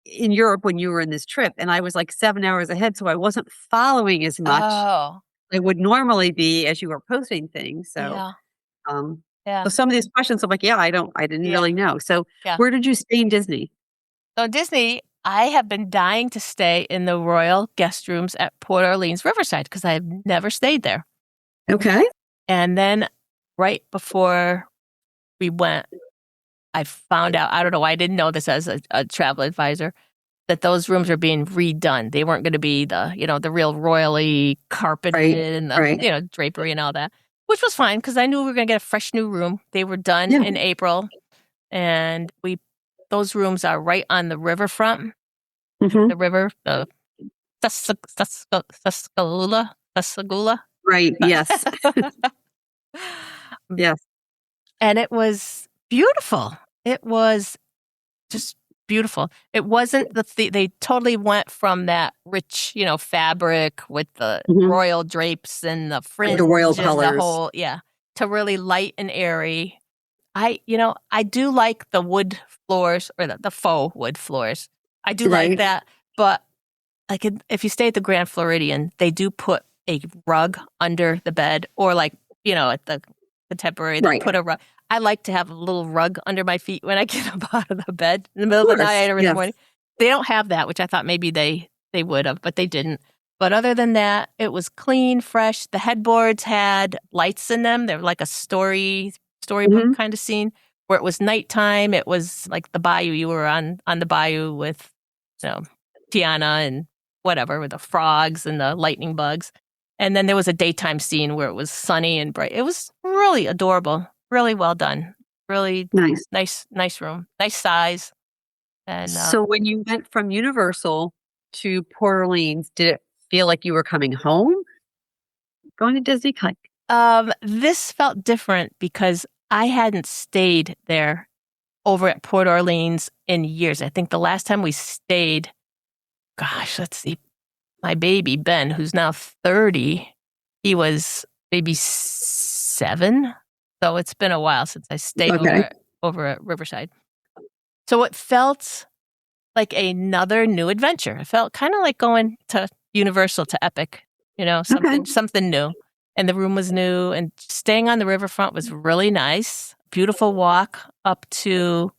in Europe when you were in this trip, and I was like 7 hours ahead, so I wasn't following as much I would normally be as you were posting things. So, so some of these questions, I'm like, I didn't really know. So, where did you stay in Disney? So Disney, I have been dying to stay in the Royal guest rooms at Port Orleans Riverside because I have never stayed there. Okay. And then right before we went, I found out, I don't know, I didn't know this as a travel advisor, that those rooms are being redone. They weren't going to be the real royally carpeted and the drapery and all that, which was fine because I knew we were going to get a fresh new room. They were done in April, and those rooms are right on the riverfront. The river, the Tuscaloosa. Right. Yes. Yes. And it was beautiful. It was just beautiful. It wasn't they totally went from that rich, fabric with the royal drapes and the fringe, the royal and colors, the whole, to really light and airy. I do like the wood floors or the faux wood floors. I do like that, but like if you stay at the Grand Floridian, they do put a rug under the bed, or at the Contemporary, they put a rug. I like to have a little rug under my feet when I get up out of the bed in the middle of the night or in the morning. They don't have that, which I thought maybe they would have, but they didn't. But other than that, it was clean, fresh. The headboards had lights in them. They're like a storybook kind of scene where it was nighttime. It was like the bayou. You were on the bayou with Tiana and whatever, with the frogs and the lightning bugs. And then there was a daytime scene where it was sunny and bright. It was really adorable, really well done, really nice room, nice size. And so when you went from Universal to Port Orleans, did it feel like you were coming home, going to Disney? This felt different because I hadn't stayed there over at Port Orleans in years. I think the last time we stayed, let's see. My baby, Ben, who's now 30, he was maybe 7. So it's been a while since I stayed over at Riverside. So it felt like another new adventure. It felt kind of like going to Universal, to Epic, something new. And the room was new, and staying on the riverfront was really nice. Beautiful walk up to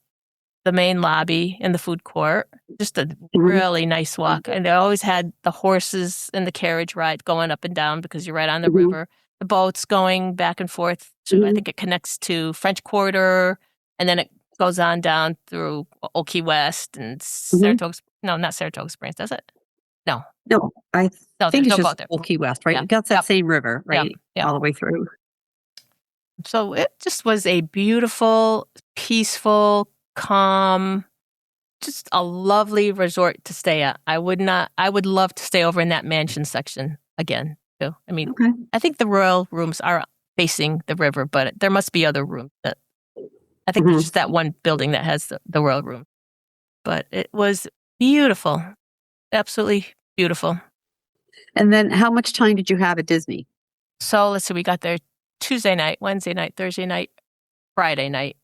the main lobby in the food court. Just a really nice walk. And they always had the horses and the carriage ride going up and down because you're right on the river. The boats going back and forth. So I think it connects to French Quarter, and then it goes on down through Old Key West and Saratoga. No, not Saratoga Springs, does it? No. I think it's just Old Key West, right? Yeah. It got that same river, right? Yeah. All the way through. So it just was a beautiful, peaceful, calm, just a lovely resort to stay at. I would love to stay over in that mansion section again, too. I mean, I think the royal rooms are facing the river, but there must be other rooms that I think there's just that one building that has the royal room. But it was beautiful. Absolutely beautiful. And then how much time did you have at Disney? So let's see, we got there Tuesday night, Wednesday night, Thursday night, Friday night,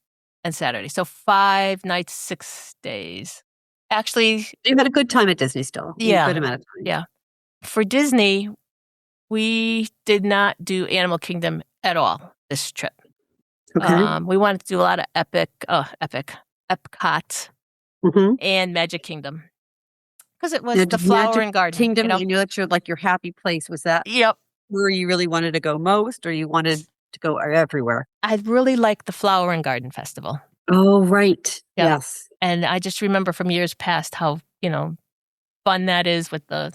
and Saturday. So 5 nights, 6 days. Actually, you had a good time at Disney still. Yeah. A good amount of time. Yeah. For Disney, we did not do Animal Kingdom at all this trip. Okay. We wanted to do a lot of Epcot. and Magic Kingdom. Because it was Now, the did flower Magic and garden. Kingdom, you know, that's your happy place. Was that Yep. where you really wanted to go most, or you wanted to go everywhere? I really liked the Flower and Garden Festival. Oh, right. Yep. Yes. And I just remember from years past how, fun that is with the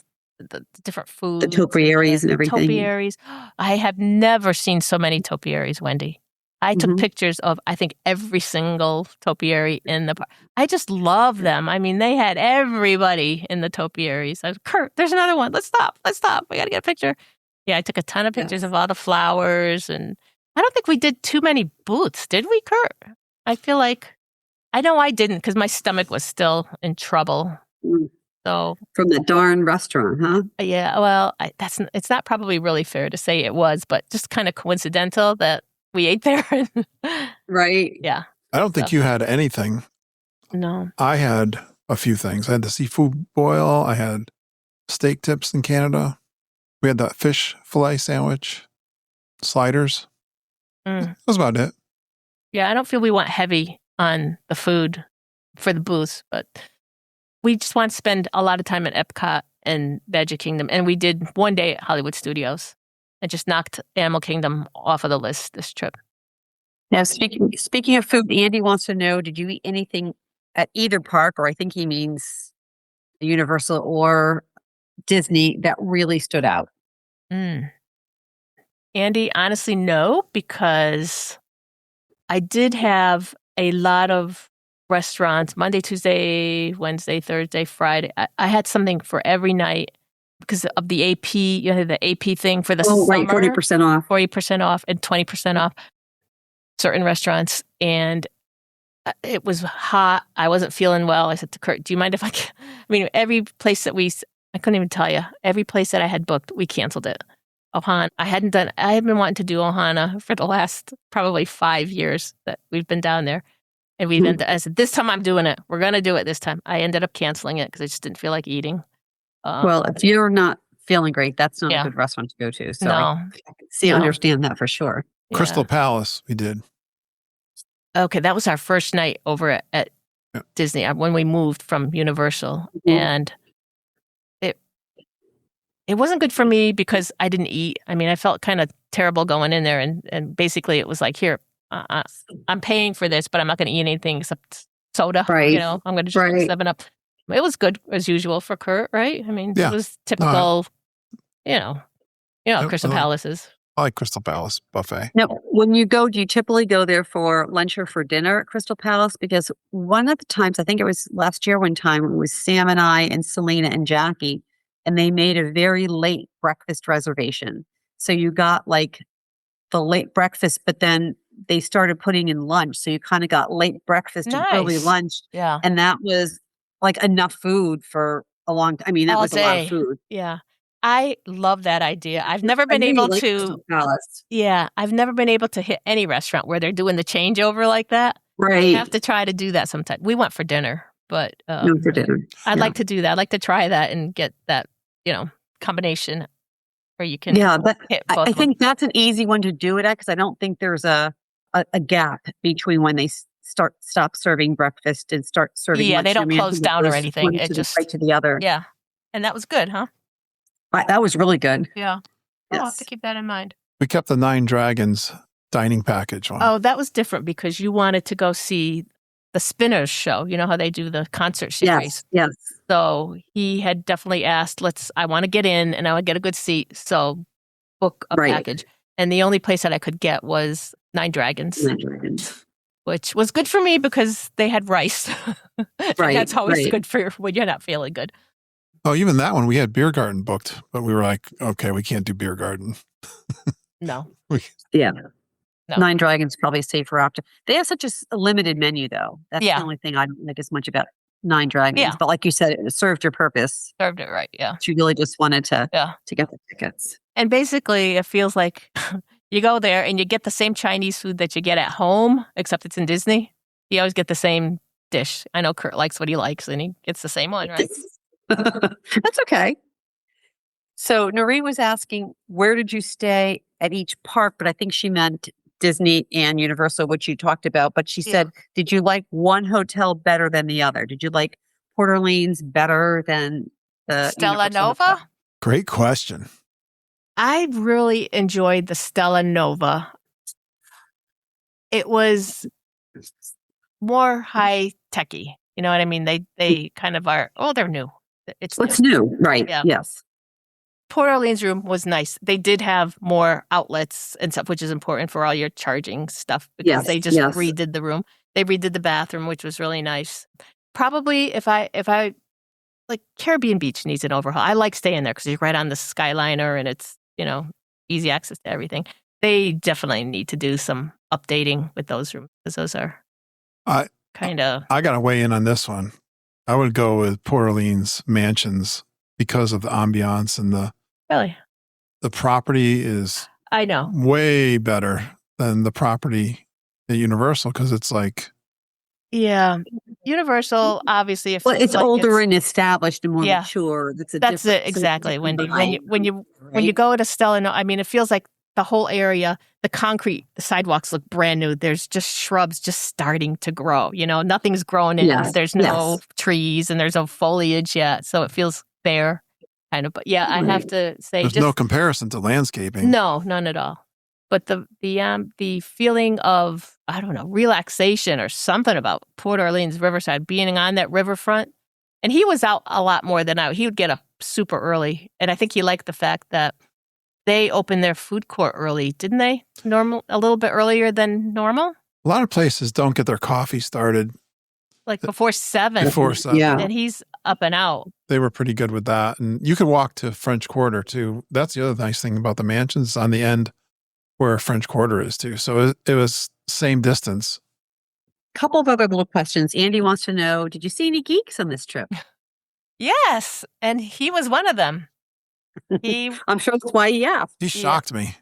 different foods. The topiaries and everything. Topiaries. I have never seen so many topiaries, Wendy. I took pictures of, I think, every single topiary in the park. I just love them. I mean, they had everybody in the topiaries. Kurt, there's another one. Let's stop. We got to get a picture. Yeah, I took a ton of pictures of all the flowers. And I don't think we did too many booths, did we, Kurt? I feel like, I know I didn't because my stomach was still in trouble. So from the darn restaurant, huh? Yeah, well, it's not probably really fair to say it was, but just kind of coincidental that we ate there. Right. Yeah. I don't think you had anything. No. I had a few things. I had the seafood boil. I had steak tips in Canada. We had that fish fillet sandwich, sliders. That was about it. Yeah, I don't feel we went heavy on the food for the booths, but we just want to spend a lot of time at Epcot and Magic Kingdom. And we did one day at Hollywood Studios and just knocked Animal Kingdom off of the list this trip. Now, speaking of food, Andy wants to know, did you eat anything at either park, or I think he means Universal or Disney, that really stood out? Andy, honestly, no, because I did have a lot of restaurants, Monday, Tuesday, Wednesday, Thursday, Friday. I had something for every night because of the AP, the AP thing for the summer. Right, 40% off. 40% off and 20% off certain restaurants. And it was hot. I wasn't feeling well. I said to Kurt, do you mind if I every place that I couldn't even tell you, every place that I had booked, we canceled it. Ohana, I had been wanting to do Ohana for the last probably 5 years that we've been down there. And I said, this time I'm doing it. We're going to do it this time. I ended up canceling it because I just didn't feel like eating. Well, if you're not feeling great, that's not a good restaurant to go to. So I understand that for sure. Crystal Palace, we did. Okay, that was our first night over at Disney when we moved from Universal. And it wasn't good for me because I didn't eat. I mean, I felt kind of terrible going in there. And basically it was like, here, I'm paying for this, but I'm not going to eat anything except soda. Right. I'm going to just 7-Up. It was good as usual for Kurt, right? I mean, it was typical, Crystal Palaces. I like Crystal Palace buffet. Now, when you go, do you typically go there for lunch or for dinner at Crystal Palace? Because one of the times, I think it was last year one time, it was Sam and I and Selena and Jackie, and they made a very late breakfast reservation. So you got like the late breakfast, but then they started putting in lunch. So you kind of got late breakfast and early lunch. Yeah. And that was like enough food for a long time. I mean, that was a lot of food. Yeah. I love that idea. I've never been able to. Yeah. I've never been able to hit any restaurant where they're doing the changeover like that. Right. I have to try to do that sometime. We went for dinner, but for dinner. I'd like to do that. I'd like to try that and get that, combination where you can. Yeah, but hit both I think that's an easy one to do it at because I don't think there's a gap between when they stop serving breakfast and start serving lunch. They don't close down or anything. It just right to the other. Yeah, and that was good, huh? That was really good. Yeah. Yes. I'll have to keep that in mind. We kept the 9 Dragons dining package on. Oh, that was different because you wanted to go see the Spinners show. You know how they do the concert series? Yes. So he had definitely asked, I want to get in and I would get a good seat. So book a package. And the only place that I could get was 9 Dragons. 9 Dragons. Which was good for me because they had rice. That's always good for when you're not feeling good. Oh, even that one, we had Beer Garden booked, but we were like, okay, we can't do Beer Garden. No. Yeah. No. 9 Dragons probably a safer option. They have such a limited menu, though. That's the only thing I don't like as much about 9 Dragons. Yeah. But like you said, it served your purpose. Served it right, yeah. You really just wanted to get the tickets. And basically, it feels like you go there and you get the same Chinese food that you get at home, except it's in Disney. You always get the same dish. I know Kurt likes what he likes, and he gets the same one, right? That's okay. So Noreen was asking, where did you stay at each park? But I think she meant Disney and Universal, which you talked about, but she said, did you like one hotel better than the other? Did you like Port Orleans better than the Stella Universal Nova? Hotel? Great question. I really enjoyed the Stella Nova. It was more high-techy. You know what I mean? They kind of are, they're new. It's new. Right. Yeah. Yes. Port Orleans room was nice. They did have more outlets and stuff, which is important for all your charging stuff because they just redid the room. They redid the bathroom, which was really nice. Probably if I like Caribbean Beach needs an overhaul. I like staying there because you're right on the Skyliner and it's, easy access to everything. They definitely need to do some updating with those rooms because those are kind of. I got to weigh in on this one. I would go with Port Orleans mansions because of the ambiance and the property is way better than the property at Universal because it's like. Yeah. Universal, obviously, it's older and established and more mature. That's it, exactly, Wendy. When you go to Stella, I mean, it feels like the whole area, the sidewalks look brand new. There's just shrubs just starting to grow. Nothing's growing in. There's no trees and there's no foliage yet, so it feels bare, kind of. But I have to say, there's no comparison to landscaping. No, none at all. But the feeling of, I don't know, relaxation or something about Port Orleans Riverside, being on that riverfront. And he was out a lot more than he would get up super early. And I think he liked the fact that they opened their food court early, didn't they? A little bit earlier than normal? A lot of places don't get their coffee started. Like before 7. Yeah. And he's up and out. They were pretty good with that. And you could walk to French Quarter, too. That's the other nice thing about the mansions on the end. Where French Quarter is too. So it was same distance. Couple of other little questions. Andy wants to know, did you see any geeks on this trip? Yes. And he was one of them. I'm sure that's why he asked. He shocked me.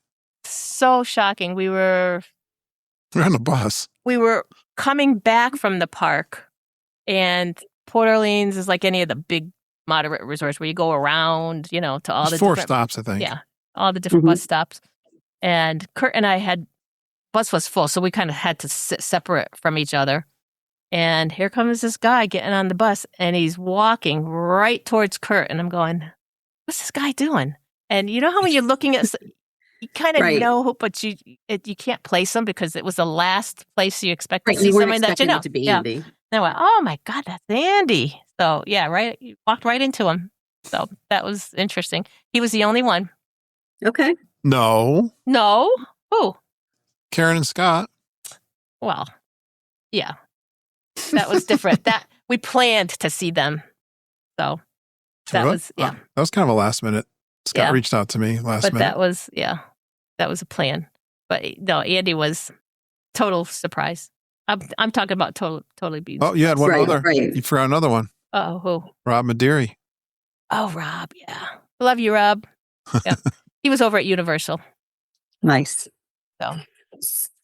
So shocking. We're on a bus. We were coming back from the park and Port Orleans is like any of the big moderate resorts where you go around, to all the 4 stops, I think. Yeah. All the different bus stops. And Kurt and I bus was full, so we kind of had to sit separate from each other. And here comes this guy getting on the bus, and he's walking right towards Kurt. And I'm going, what's this guy doing? And you know how when you're looking at, you kind of know, but you can't place him because it was the last place you expect to see someone that you know. To be Andy. And I went, oh my God, that's Andy. So you walked right into him. So that was interesting. He was the only one. Okay. No. Who? Karen and Scott. Well, yeah. That was different. That we planned to see them. So that was that was kind of a last minute. Scott reached out to me last minute. That was a plan. But no, Andy was total surprise. I'm talking about totally beans. Oh, you had one other. Right. You forgot another one. Oh, who? Rob Madeary. Oh, Rob. Yeah. Love you, Rob. Yeah. He was over at Universal. Nice.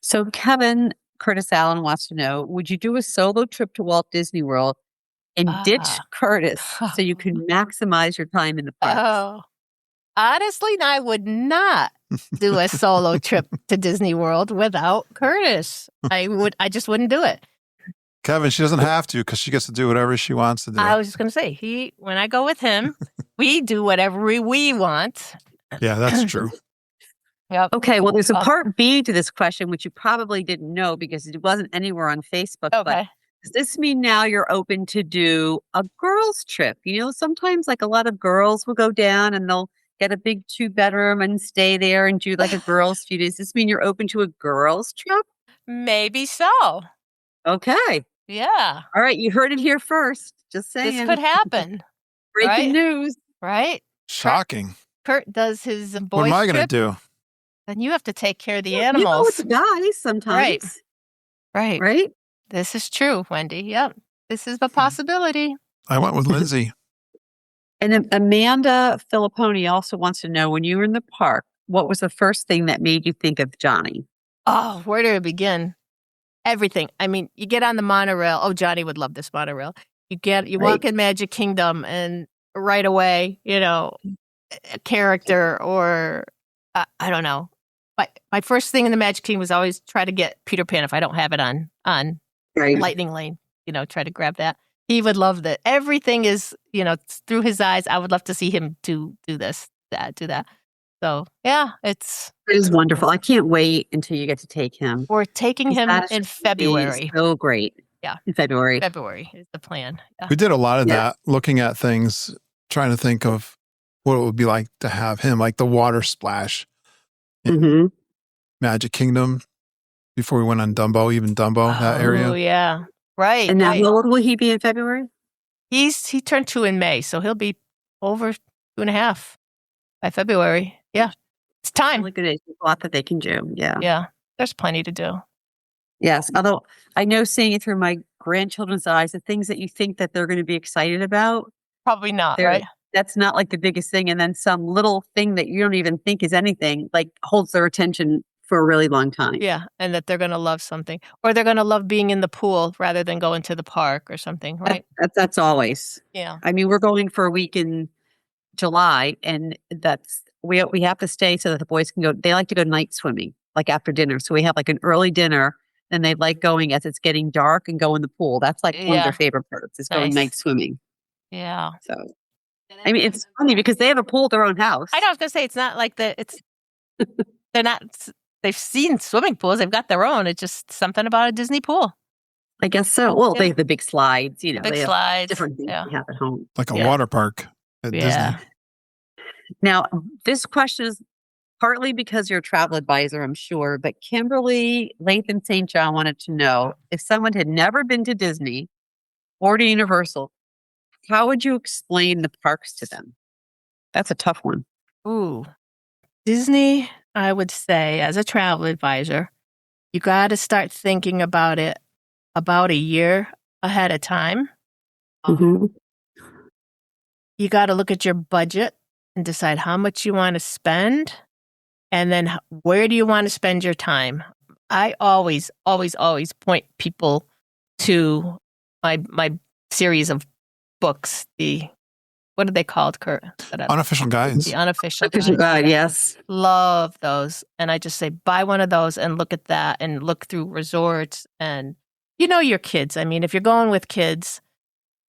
So Kevin Curtis Allen wants to know, would you do a solo trip to Walt Disney World and ditch Curtis so you can maximize your time in the park? Oh, honestly, I would not do a solo trip to Disney World without Curtis. I just wouldn't do it. Kevin, she doesn't have to because she gets to do whatever she wants to do. I was just going to say, when I go with him, we do whatever we want. Yeah, that's true. Yep. Okay, well, there's a part B to this question, which you probably didn't know because it wasn't anywhere on Facebook. Okay. But does this mean now you're open to do a girls' trip? Sometimes like a lot of girls will go down and they'll get a big 2-bedroom and stay there and do like a girls' few days. Does this mean you're open to a girls' trip? Maybe so. Okay. Yeah. All right, you heard it here first. Just saying. This could happen. Breaking news. Right? Shocking. Kurt does his boys' What am I going to trip. do? Then you have to take care of the animals. With the guys sometimes. Right. This is true, Wendy. Yep. This is a possibility. I went with Lindsay. And Amanda Filipponi also wants to know, when you were in the park, what was the first thing that made you think of Johnny? Oh, where do I begin? Everything. I mean, you get on the monorail. Oh, Johnny would love this monorail. You walk in Magic Kingdom and right away, a character or I don't know. my first thing in the Magic Kingdom was always try to get Peter Pan if I don't have it on Lightning Lane. Try to grab that. He would love that. Everything is, it's through his eyes. I would love to see him do this, do that. So yeah, it is wonderful. I can't wait until you get to take him. We're taking him in February. So great. Yeah, in February. February is the plan. Yeah. We did a lot of that, looking at things, trying to think of what it would be like to have him, like the water splash in Magic Kingdom before we went on Dumbo, that area. Oh yeah, right. And now, how old will he be in February? He turned 2 in May, so he'll be over 2.5 by February. Yeah, it's time. Look at it. A lot that they can do. Yeah. Yeah, there's plenty to do. Yes. Although I know, seeing it through my grandchildren's eyes, the things that you think that they're going to be excited about, probably not, right? That's not like the biggest thing. And then some little thing that you don't even think is anything, like holds their attention for a really long time. Yeah. And that they're going to love something, or they're going to love being in the pool rather than going to the park or something, right? That's always. Yeah. I mean, we're going for a week in July, and we have to stay so that the boys can go. They like to go night swimming, like after dinner. So we have like an early dinner, and they like going as it's getting dark and go in the pool. That's like one of their favorite parts, is going night swimming. Yeah. So, I mean, it's funny because they have a pool at their own house. I know. I was going to say, it's not like they're not, they've seen swimming pools. They've got their own. It's just something about a Disney pool. I guess so. Well, they have the big slides, big they have slides. different things we have at home. Like a water park at Disney. Now, this question is partly because you're a travel advisor, I'm sure, but Kimberly Latham St. John wanted to know, if someone had never been to Disney or to Universal, how would you explain the parks to them? That's a tough one. Ooh. Disney, I would say, as a travel advisor, you got to start thinking about it about a year ahead of time. Mm-hmm. You got to look at your budget and decide how much you want to spend, and then where do you want to spend your time. I always point people to my series of books, what are they called, Kurt? Unofficial guides. The unofficial guide, yes. Love those. And I just say, buy one of those and look at that and look through resorts. And your kids. I mean, if you're going with kids,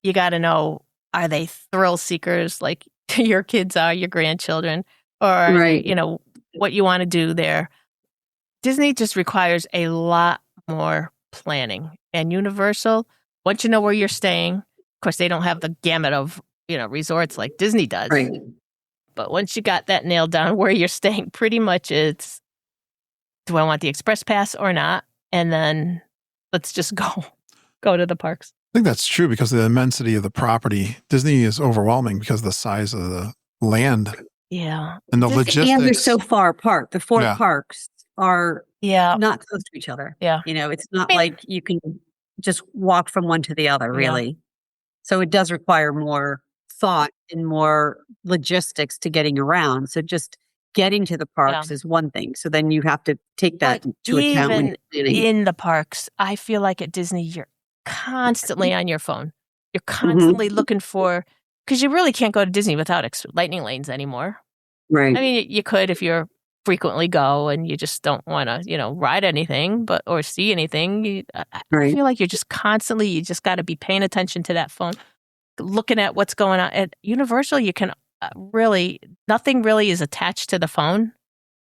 you got to know, are they thrill seekers like your kids are, your grandchildren? Or, what you want to do there. Disney just requires a lot more planning. And Universal, once you know where you're staying, of course, they don't have the gamut of resorts like Disney does. Right. But once you got that nailed down where you're staying, pretty much it's, do I want the express pass or not? And then let's just go to the parks. I think that's true because of the immensity of the property. Disney is overwhelming because of the size of the land. Yeah. And the logistics. And they're so far apart. The four parks are not close to each other. Yeah. It's not like you can just walk from one to the other, really. Yeah. So it does require more thought and more logistics to getting around. So just getting to the parks is one thing. So then you have to take that into account when you're planning. In the parks, I feel like at Disney, you're constantly on your phone. You're constantly looking for, because you really can't go to Disney without lightning lanes anymore. Right. I mean, you could if you're frequently go and you just don't want to, ride anything or see anything. I feel like you're just constantly, you just got to be paying attention to that phone, looking at what's going on. At Universal, you can nothing really is attached to the phone.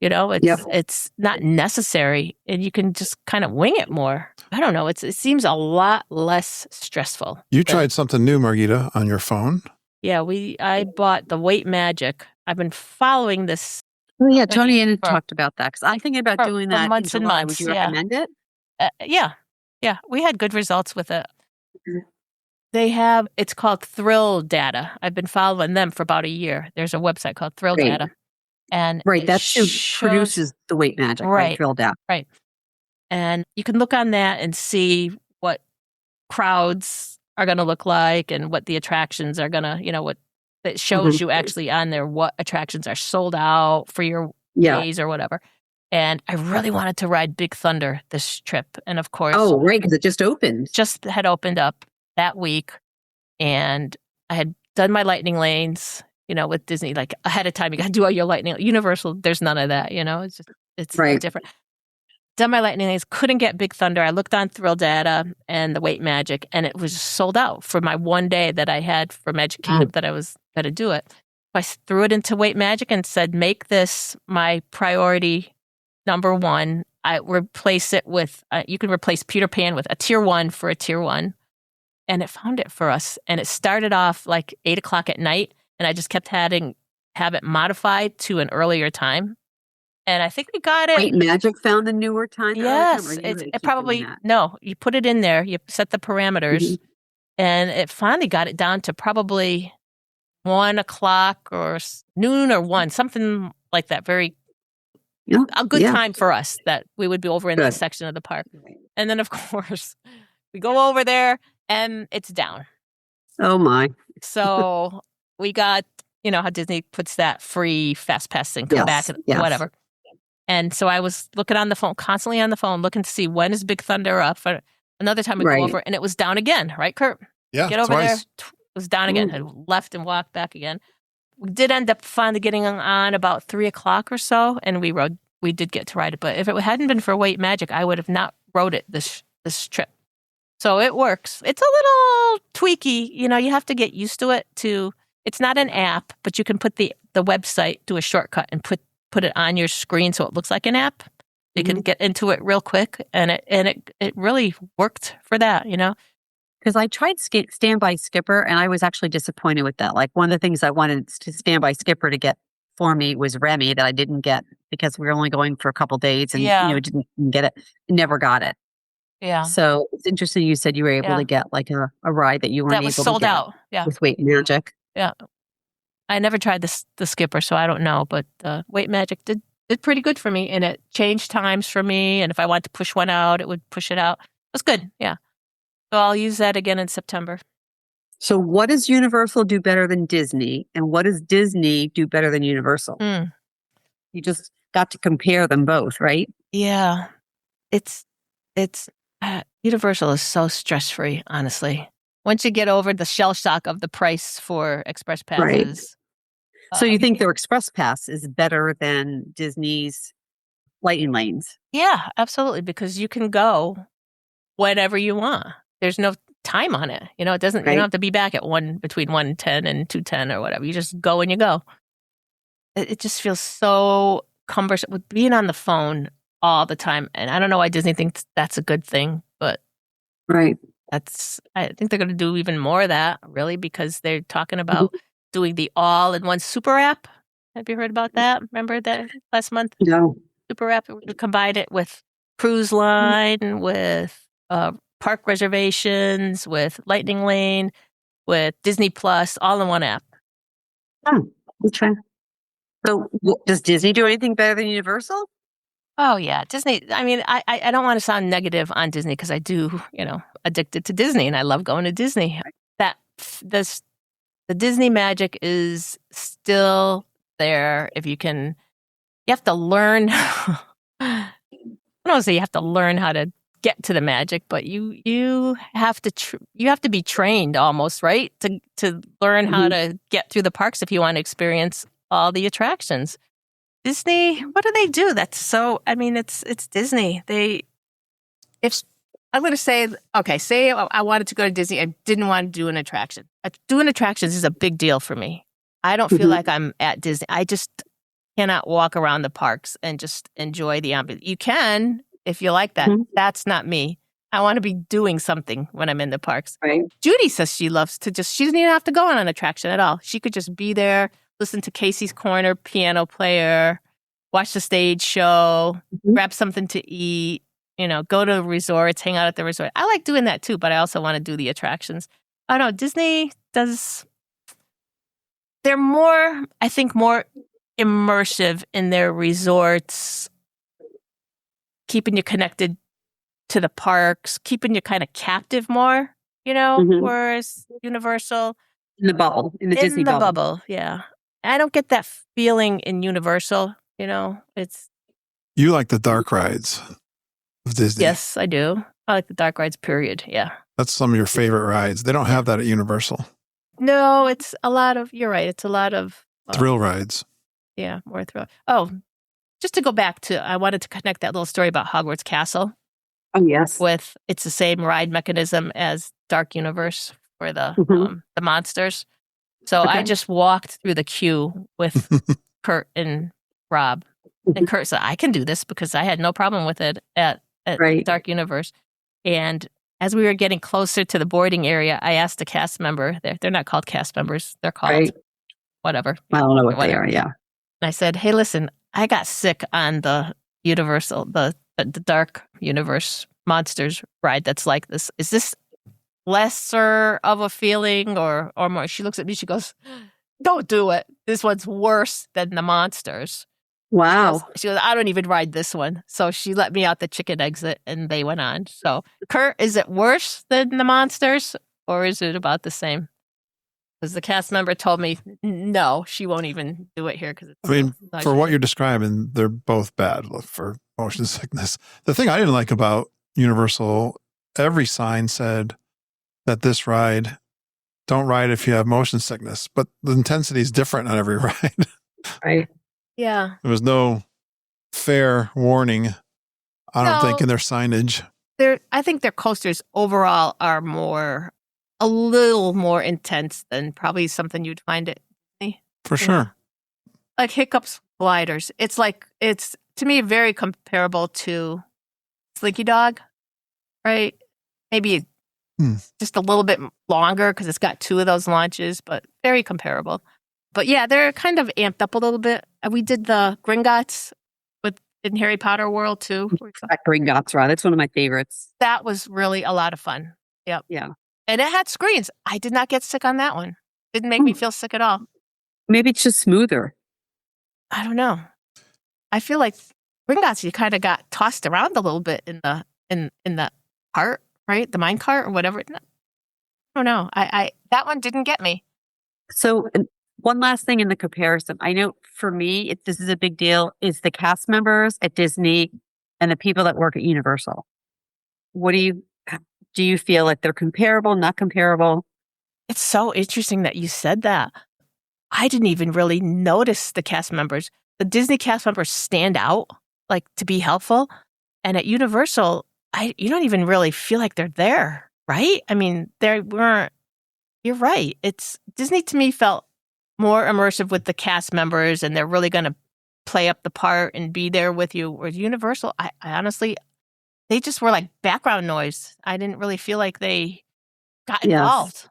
It's not necessary, and you can just kind of wing it more. I don't know. It seems a lot less stressful. You tried something new, Margita, on your phone? Yeah, I bought the Weight Magic. I've been following this. Oh, yeah, Tony had talked about that because I'm thinking about doing that months in July. And months. Would you recommend it? Yeah. We had good results with it. It's called Thrill Data. I've been following them for about a year. There's a website called Thrill Data. And that's who produces the Weight Magic, right? Thrill Data. Right. And you can look on that and see what crowds are going to look like and what the attractions are going to, what it shows you actually on there, what attractions are sold out for your days or whatever. And I really wanted to ride Big Thunder this trip. And of course. Oh, right, because it just opened. Just had opened up that week. And I had done my lightning lanes, with Disney, like ahead of time. You got to do all your lightning. Universal, there's none of that, It's just It's right. different. Done my lightning lanes, couldn't get Big Thunder. I looked on Thrill Data and the Wait Magic, and it was sold out for my one day that I had for Magic Kingdom that I was going to do it. I threw it into Wait Magic and said, make this my priority number one. I replace it with, you can replace Peter Pan with a tier 1 for a tier 1. And it found it for us. And it started off like 8 o'clock at night, and I just kept have it modified to an earlier time. And I think we got it. Wait Magic found a newer time? Yes. It probably, no, you put it in there, you set the parameters, and it finally got it down to probably 1 o'clock or noon or 1, something like that. Very, a good time for us that we would be over in this section of the park. And then, of course, we go over there and it's down. Oh, my. So we got, you know how Disney puts that free fast pass thing, come back and whatever. And so I was looking on the phone, constantly on the phone, looking to see when is Big Thunder up. For another time we go over, and it was down again, right, Kurt? Yeah, get over there. It was down again. I left and walked back again. We did end up finally getting on about 3 o'clock or so, and we did get to ride it. But if it hadn't been for Wait Magic, I would have not rode it this trip. So it works. It's a little tweaky. You know, you have to get used to it. It's not an app, but you can put the website, do a shortcut, and put it on your screen so it looks like an app. You can get into it real quick, and it really worked for that, you know? Because I tried Standby Skipper, and I was actually disappointed with that. Like, one of the things I wanted to Standby Skipper to get for me was Remy that I didn't get because we were only going for a couple days and didn't get it. Never got it. Yeah. So it's interesting you said you were able to get like a ride that you weren't able to get. That was sold out. Yeah. With Wait Magic. Yeah. I never tried the Skipper, so I don't know. But Wait Magic did pretty good for me, and it changed times for me. And if I wanted to push one out, it would push it out. It was good, yeah. So I'll use that again in September. So what does Universal do better than Disney, and what does Disney do better than Universal? You just got to compare them both, right? Yeah, it's Universal is so stress-free, honestly. Once you get over the shell shock of the price for express passes. Right. So you think their express pass is better than Disney's lightning lanes? Yeah, absolutely, because you can go whenever you want. There's no time on it. You know, it doesn't. You don't have to be back at between 1:10 and 2:10 or whatever. You just go when you go. It just feels so cumbersome with being on the phone all the time. And I don't know why Disney thinks that's a good thing, but I think they're going to do even more of that, really, because they're talking about doing the all-in-one super app. Have you heard about that? Remember that last month? No. Super app. We combined it with cruise line, with park reservations, with Lightning Lane, with Disney Plus, all in one app. Oh, okay. So does Disney do anything better than Universal? Oh, yeah. Disney, I mean, I don't want to sound negative on Disney because I do, addicted to Disney and I love going to Disney. The Disney magic is still there if you have to learn. I don't say you have to learn how to get to the magic, but you have to be trained almost, right? To learn how to get through the parks if you want to experience all the attractions. Disney, what do they do? That's so, I mean, it's Disney. I'm going to say I wanted to go to Disney. I didn't want to do an attraction. Doing attractions is a big deal for me. I don't feel like I'm at Disney. I just cannot walk around the parks and just enjoy the ambience. You can, if you like that. That's not me. I want to be doing something when I'm in the parks. Right. Judy says she loves to she doesn't even have to go on an attraction at all. She could just be there, listen to Casey's Corner piano player, watch the stage show, grab something to eat, go to resorts, hang out at the resort. I like doing that too, but I also want to do the attractions. I don't know, Disney they're more immersive in their resorts, keeping you connected to the parks, keeping you kind of captive more, whereas Universal. In the bubble, in the Disney bubble. In the bubble, yeah. I don't get that feeling in Universal, it's... You like the dark rides of Disney. Yes, I do. I like the dark rides, period, yeah. That's some of your favorite rides. They don't have that at Universal. No, it's a lot of, you're right, it's a lot of... thrill rides. Yeah, more thrill. Oh, just to go back to, I wanted to connect that little story about Hogwarts Castle. Oh, yes. With, it's the same ride mechanism as Dark Universe for the monsters. So I just walked through the queue with Kurt and Rob. And Kurt said, I can do this because I had no problem with it at Dark Universe. And as we were getting closer to the boarding area, I asked a cast member, they're not called cast members, they're called whatever. I don't know what they are, yeah. And I said, hey, listen, I got sick on the Universal, the Dark Universe Monsters ride that's like this. Is this lesser of a feeling or more? She looks at me, she goes, don't do it. This one's worse than the monsters. Wow. She goes, I don't even ride this one. So she let me out the chicken exit and they went on. So, Kurt, is it worse than the monsters or is it about the same? Because the cast member told me, no, she won't even do it here. For what you're describing, they're both bad for motion sickness. The thing I didn't like about Universal, every sign said that this ride, don't ride if you have motion sickness, but the intensity is different on every ride. Right. Yeah. There was no fair warning, I don't think, in their signage. I think their coasters overall are a little more intense than probably something you'd find at Disney. For sure. Like Hiccup's gliders. It's to me very comparable to Slinky Dog, right? Maybe just a little bit longer because it's got 2 of those launches, but very comparable. But yeah, they're kind of amped up a little bit. We did the Gringotts in Harry Potter World too. That Gringotts ride, that's one of my favorites. That was really a lot of fun. Yep. Yeah. And it had screens. I did not get sick on that one. Didn't make me feel sick at all. Maybe it's just smoother. I don't know. I feel like Gringotts, you kind of got tossed around a little bit in the cart, right? The mine cart or whatever. I don't know. I that one didn't get me. So one last thing in the comparison, I know for me, this is a big deal, is the cast members at Disney and the people that work at Universal. What do you feel like they're comparable, not comparable? It's so interesting that you said that. I didn't even really notice the cast members. The Disney cast members stand out, like to be helpful. And at Universal, you don't even really feel like they're there, right? I mean, they weren't. You're right. Disney to me felt more immersive with the cast members, and they're really going to play up the part and be there with you. Whereas Universal, I honestly, they just were like background noise. I didn't really feel like they got involved.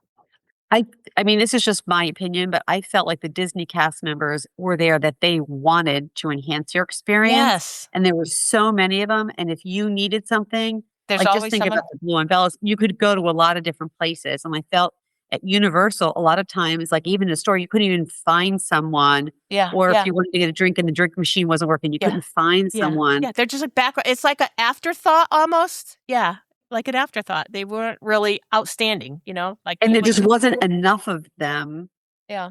I mean, this is just my opinion, but I felt like the Disney cast members were there that they wanted to enhance your experience. Yes. And there were so many of them. And if you needed something, there's like always just think someone about the Blue Umbrellas, you could go to a lot of different places. And I felt at Universal, a lot of times, like even in a store, you couldn't even find someone. Yeah. Or if you wanted to get a drink and the drink machine wasn't working, you couldn't find someone. Yeah, they're just like background. It's like an afterthought almost. Yeah. Like an afterthought. They weren't really outstanding, And there just wasn't enough of them. Yeah.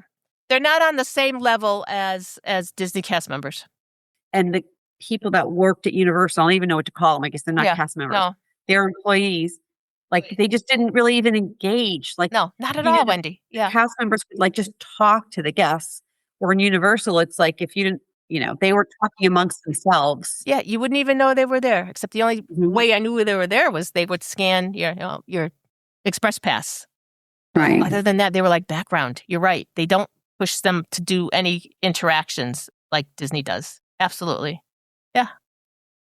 They're not on the same level as Disney cast members. And the people that worked at Universal, I don't even know what to call them. I guess they're not cast members. No. They're employees. Like they just didn't really even engage. Like no, not at all, Wendy. Yeah. Cast members could like just talk to the guests. Or in Universal, it's like if you didn't, they were talking amongst themselves. Yeah, you wouldn't even know they were there. Except the only way I knew they were there was they would scan your Express Pass. Right. Other than that, they were like background. You're right. They don't push them to do any interactions like Disney does. Absolutely. Yeah.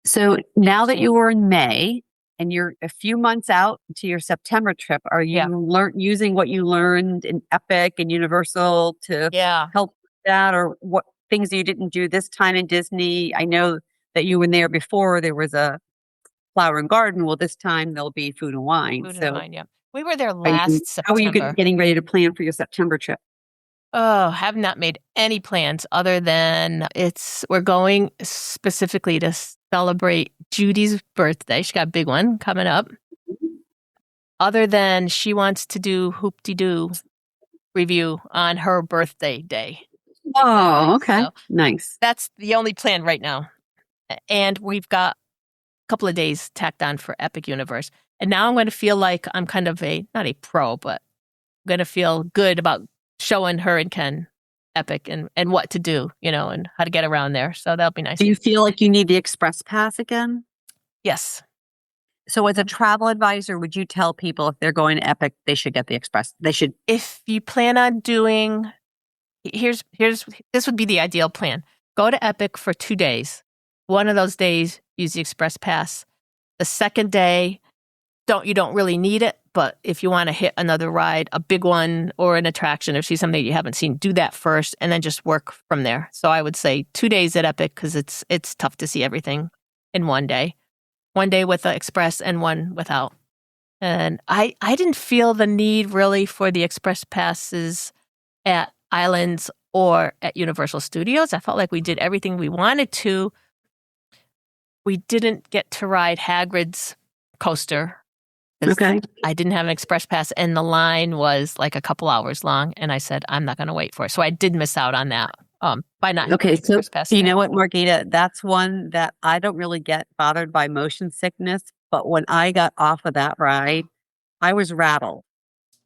So now that you were in May and you're a few months out to your September trip, are you using what you learned in Epic and Universal to help with that, or what things you didn't do this time in Disney? I know that you were there before. There was a flower and garden. Well, this time there'll be food and wine. Food and wine, yeah. We were there last September. How are you getting ready to plan for your September trip? Oh, have not made any plans other than we're going specifically to celebrate Judy's birthday. She got a big one coming up. Other than she wants to do Hoop-de-Doo review on her birthday day. Oh, okay. So nice. That's the only plan right now. And we've got a couple of days tacked on for Epic Universe. And now I'm going to feel like I'm kind of not a pro, but I'm going to feel good about showing her and Ken Epic and what to do, and how to get around there. So that'll be nice. Do you feel like you need the express pass again? Yes. So as a travel advisor, would you tell people if they're going to Epic, they should get the express? They should. If you plan on doing, this would be the ideal plan. Go to Epic for 2 days. One of those days, use the express pass. The second day, you don't really need it, but if you want to hit another ride, a big one or an attraction or see something you haven't seen, do that first and then just work from there. So I would say 2 days at Epic because it's tough to see everything in one day. 1 day with the express and one without. And I didn't feel the need really for the express passes at Islands or at Universal Studios. I felt like we did everything we wanted to. We didn't get to ride Hagrid's coaster. Okay. I didn't have an express pass and the line was like a couple hours long. And I said, I'm not going to wait for it. So I did miss out on that by not. Okay. So you know what, Margita, that's one that I don't really get bothered by motion sickness. But when I got off of that ride, I was rattled.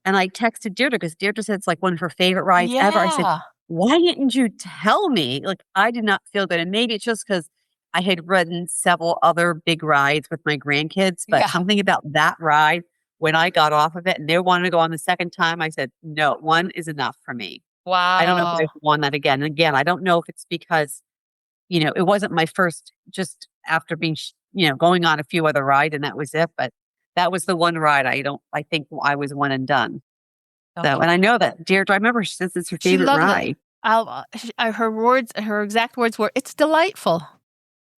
And I texted Deirdre because Deirdre said it's like one of her favorite rides ever. I said, why didn't you tell me? Like, I did not feel good. And maybe it's just because I had ridden several other big rides with my grandkids, but something about that ride, when I got off of it and they wanted to go on the second time, I said, no, one is enough for me. Wow. I don't know if I want that again. And again, I don't know if it's because, it wasn't my first, just after being, going on a few other rides and that was it. But that was the one ride I think I was one and done. Okay. So, and I know that Deirdre, I remember since it's her favorite ride. Her exact words were, it's delightful.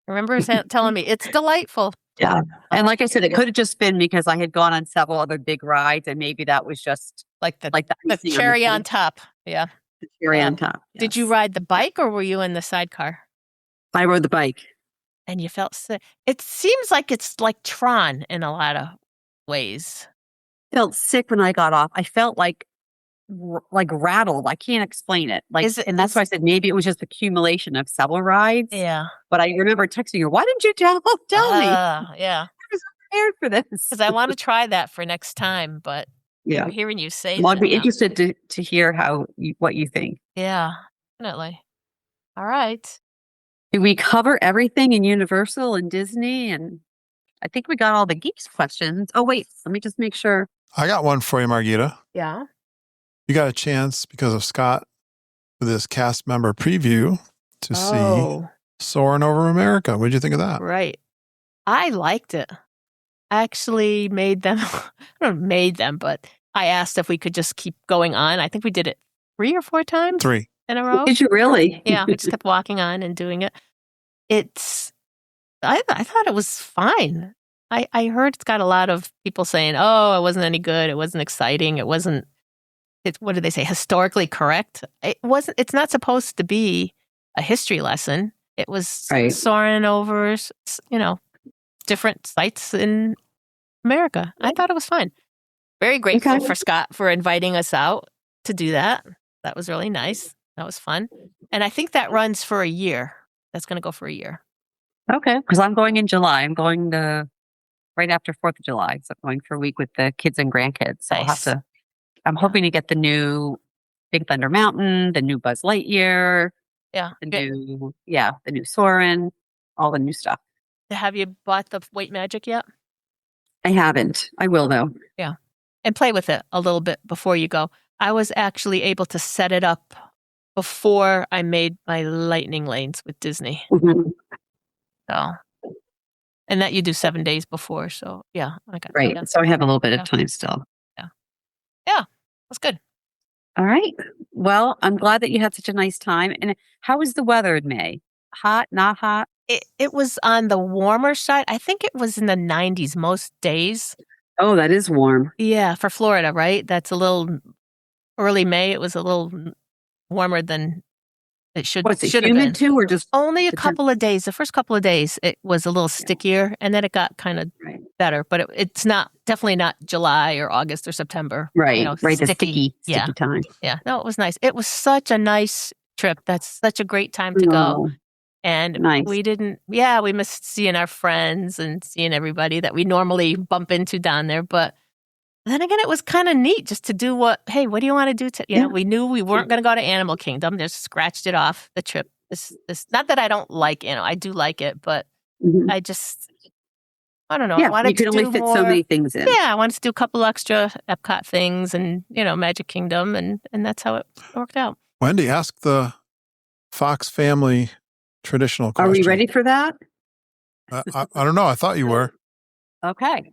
I remember telling me it's delightful. Yeah. And like I said, it could have just been because I had gone on several other big rides and maybe that was just like the cherry on top. Yeah. The cherry on top. Yes. Did you ride the bike or were you in the sidecar? I rode the bike. And you felt sick. It seems like it's like Tron in a lot of ways. Felt sick when I got off. I felt like rattled. I can't explain it. And that's why I said maybe it was just accumulation of several rides. Yeah. But I remember texting her, why didn't you tell me? Yeah. I was prepared for this. Because I want to try that for next time, but hearing you say I'd be interested to hear what you think. Yeah, definitely. All right. Did we cover everything in Universal and Disney? And I think we got all the geeks questions. Oh, wait, let me just make sure. I got one for you, Margita. Yeah. You got a chance because of Scott for this cast member preview to see Soarin' Over America. What did you think of that? Right. I liked it. I actually made them, but I asked if we could just keep going on. I think we did it 3 or 4 times. 3 in a row. Did you really? Yeah, we just kept walking on and doing it. I thought it was fine. I heard it's got a lot of people saying, oh, it wasn't any good. It wasn't exciting. What did they say? Historically correct. It's not supposed to be a history lesson. It was soaring over, different sites in America. I thought it was fun. Very grateful for Scott for inviting us out to do that. That was really nice. That was fun. And I think that runs for a year. That's going to go for a year. Okay. Because I'm going in July. I'm going right after 4th of July. So I'm going for a week with the kids and grandkids. So nice. I'm hoping to get the new Big Thunder Mountain, the new Buzz Lightyear. Yeah. The new Soarin', all the new stuff. Have you bought the Weight Magic yet? I haven't. I will though. Yeah. And play with it a little bit before you go. I was actually able to set it up before I made my lightning lanes with Disney. Mm-hmm. So, and that you do 7 days before. So yeah. Right. So I have a little bit of time still. Yeah. Yeah. That's good. All right. Well, I'm glad that you had such a nice time. And how was the weather in May? Hot, not hot? It was on the warmer side. I think it was in the 90s most days. Oh, that is warm. Yeah, for Florida, right? That's a little early May. It was a little warmer than it should have been. Humid too, or just only a couple of days? The first couple of days, it was a little stickier, and then it got kind of better. But it's definitely not July or August or September. Right, the sticky time. Yeah, no, it was nice. It was such a nice trip. That's such a great time to go. And we missed seeing our friends and seeing everybody that we normally bump into down there. But then again, it was kind of neat just to do what do you want to do? We knew we weren't going to go to Animal Kingdom. Just scratched it off the trip. This not that I don't like I do like it, but I don't know. I wanted you can to only fit so many things in. Yeah, I wanted to do a couple extra Epcot things and, Magic Kingdom, and that's how it worked out. Wendy, ask the Fox family traditional question. Are we ready for that? I don't know. I thought you were. Okay.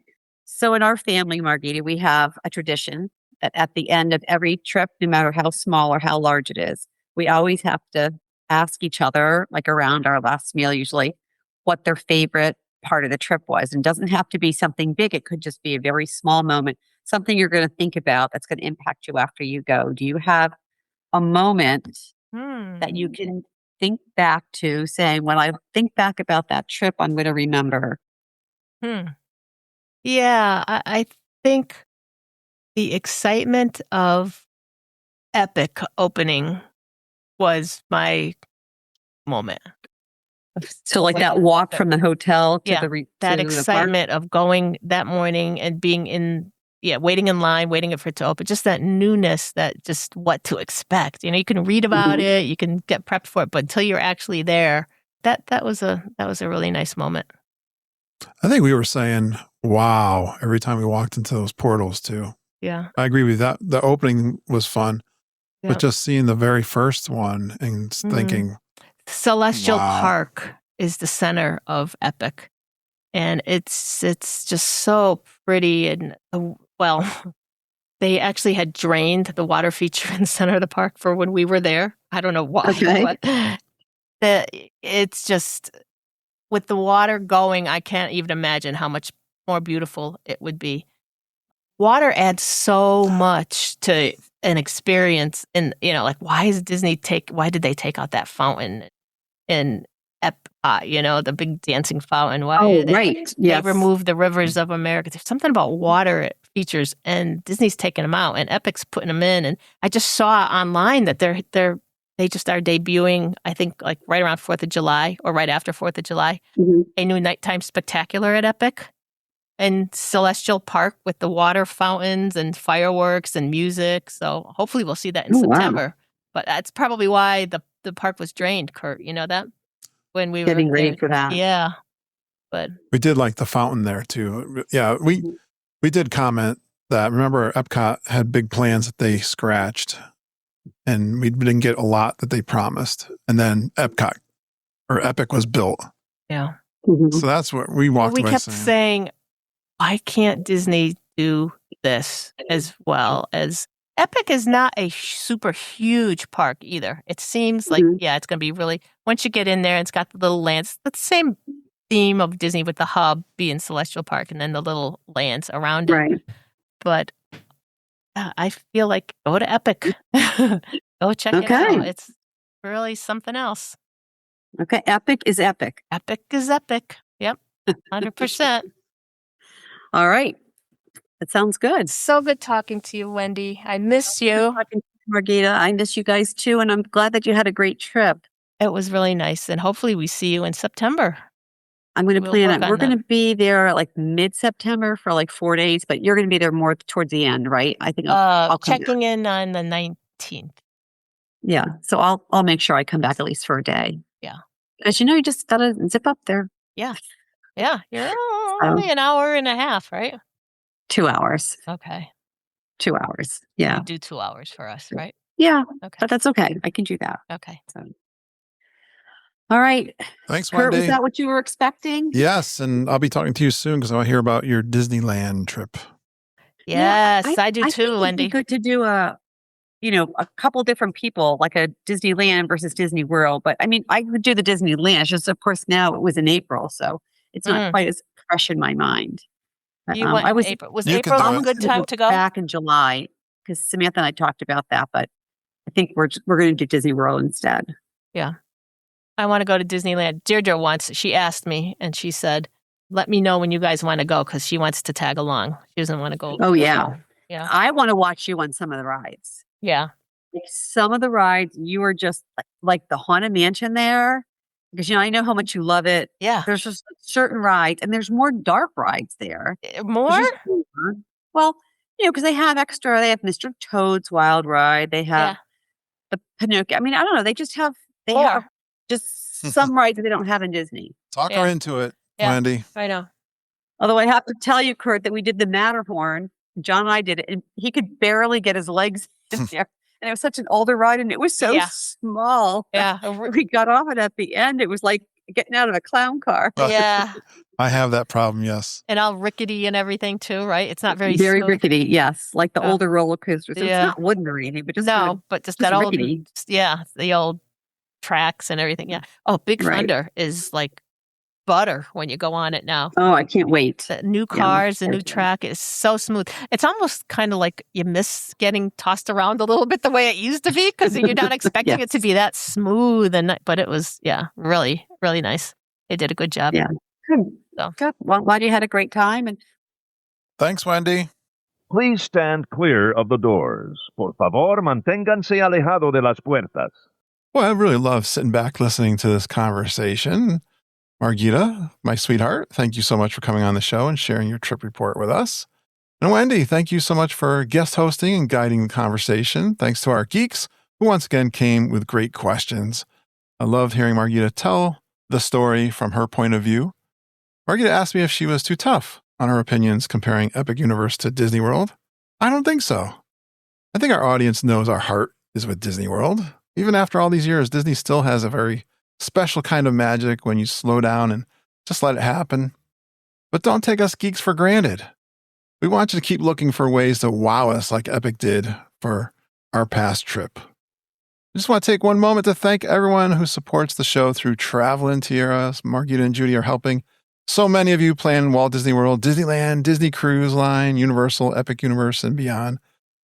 So in our family, Margita, we have a tradition that at the end of every trip, no matter how small or how large it is, we always have to ask each other, like around our last meal usually, what their favorite part of the trip was. And it doesn't have to be something big. It could just be a very small moment, something you're going to think about that's going to impact you after you go. Do you have a moment that you can think back to saying, when I think back about that trip, I'm going to remember? Yeah, I think the excitement of Epic opening was my moment. So like that walk from the hotel to that excitement of going that morning and being waiting in line, waiting for it to open, just that newness, that just what to expect. You can read about it, you can get prepped for it, but until you're actually there, that was a really nice moment. I think we were saying, wow, every time we walked into those portals too. Yeah. I agree with that. The opening was fun, but just seeing the very first one and thinking, Celestial Park is the center of Epic, and it's just so pretty. And they actually had drained the water feature in the center of the park for when we were there. I don't know why, but it's just, with the water going, I can't even imagine how much more beautiful it would be. Water adds so much to an experience, and why did they take out that fountain in Epcot, the big dancing fountain? They removed the rivers of America. There's something about water features, and Disney's taking them out, and Epic's putting them in. And I just saw online that they just are debuting, I think, like right around 4th of July or right after 4th of July, a new nighttime spectacular at Epic and Celestial Park with the water fountains and fireworks and music. So hopefully we'll see that in September. Wow. But that's probably why the park was drained, Kurt. You know that? When we getting were ready for that. Yeah. But we did like the fountain there too. Yeah, we did comment that, remember, Epcot had big plans that they scratched, and we didn't get a lot that they promised. And then Epic was built. Yeah. So that's what we walked away we kept saying, why can't Disney do this as well? As Epic is not a super huge park either. It seems like, it's going to be really, once you get in there, it's got the little lands, the same theme of Disney with the hub being Celestial Park and then the little lands around it. Right. But I feel like go to Epic. Go check it out. It's really something else. Okay. Epic is epic. Epic is epic. Yep. 100%. All right. That sounds good. So good talking to you, Wendy. I miss you. Margita, I miss you guys too. And I'm glad that you had a great trip. It was really nice. And hopefully we see you in September. I'm going to plan it. We're going to be there like mid-September for like 4 days, but you're going to be there more towards the end, right? I think I'll come checking in on the 19th. Yeah. So I'll make sure I come back at least for a day. Yeah. Because you just got to zip up there. Yeah. Yeah. You're only an hour and a half, right? 2 hours. Okay. 2 hours. Yeah. You do 2 hours for us, right? Yeah. Okay. But that's okay. I can do that. Okay. So. All right. Thanks, Kurt, Wendy. was that what you were expecting? Yes, and I'll be talking to you soon because I want to hear about your Disneyland trip. Yes, I do too, think Wendy. It'd be good to do a couple different people, like a Disneyland versus Disney World. But I mean, I would do the Disneyland. It's just, of course, now it was in April, so it's not quite as fresh in my mind. But, you went in April. Was April a good time to go? Back in July, because Samantha and I talked about that. But I think we're going to do Disney World instead. Yeah. I want to go to Disneyland. Deirdre she asked me, and she said, let me know when you guys want to go, because she wants to tag along. She doesn't want to go. Oh, yeah. Yeah. I want to watch you on some of the rides. Yeah. Like some of the rides, you are just like the Haunted Mansion there, because, I know how much you love it. Yeah. There's just certain rides, and there's more dark rides there. More? Well, because they have Mr. Toad's Wild Ride. They have the Pinocchio. I mean, I don't know. They have just some rides that they don't have in Disney. Talk her into it, Wendy. I know. Although I have to tell you, Kurt, that we did the Matterhorn. John and I did it, and he could barely get his legs in there. And it was such an older ride, and it was so small. Yeah. We got off it at the end. It was like getting out of a clown car. Yeah. I have that problem, yes. And all rickety and everything too, right? It's not very rickety, yes. Like the older roller coasters. It's not wooden or anything, but just but just that rickety. The old tracks and everything. Yeah. Oh, Big Thunder is like butter when you go on it now. Oh, I can't wait. The new cars, the new track is so smooth. It's almost kind of like you miss getting tossed around a little bit the way it used to be because you're not expecting it to be that smooth. But it was, really, really nice. They did a good job. Yeah. Good. So. Good. Well, glad you had a great time. And thanks, Wendy. Please stand clear of the doors. Por favor, manténganse alejado de las puertas. Well, I really love sitting back listening to this conversation. Margita, my sweetheart, thank you so much for coming on the show and sharing your trip report with us. And Wendy, thank you so much for guest hosting and guiding the conversation. Thanks to our geeks who once again came with great questions. I loved hearing Margita tell the story from her point of view. Margita asked me if she was too tough on her opinions comparing Epic Universe to Disney World. I don't think so. I think our audience knows our heart is with Disney World. Even after all these years, Disney still has a very special kind of magic when you slow down and just let it happen. But don't take us geeks for granted. We want you to keep looking for ways to wow us like Epic did for our past trip. I just want to take one moment to thank everyone who supports the show through Travel and Tiaras. Margita and Judy are helping so many of you plan Walt Disney World, Disneyland, Disney Cruise Line, Universal, Epic Universe, and beyond.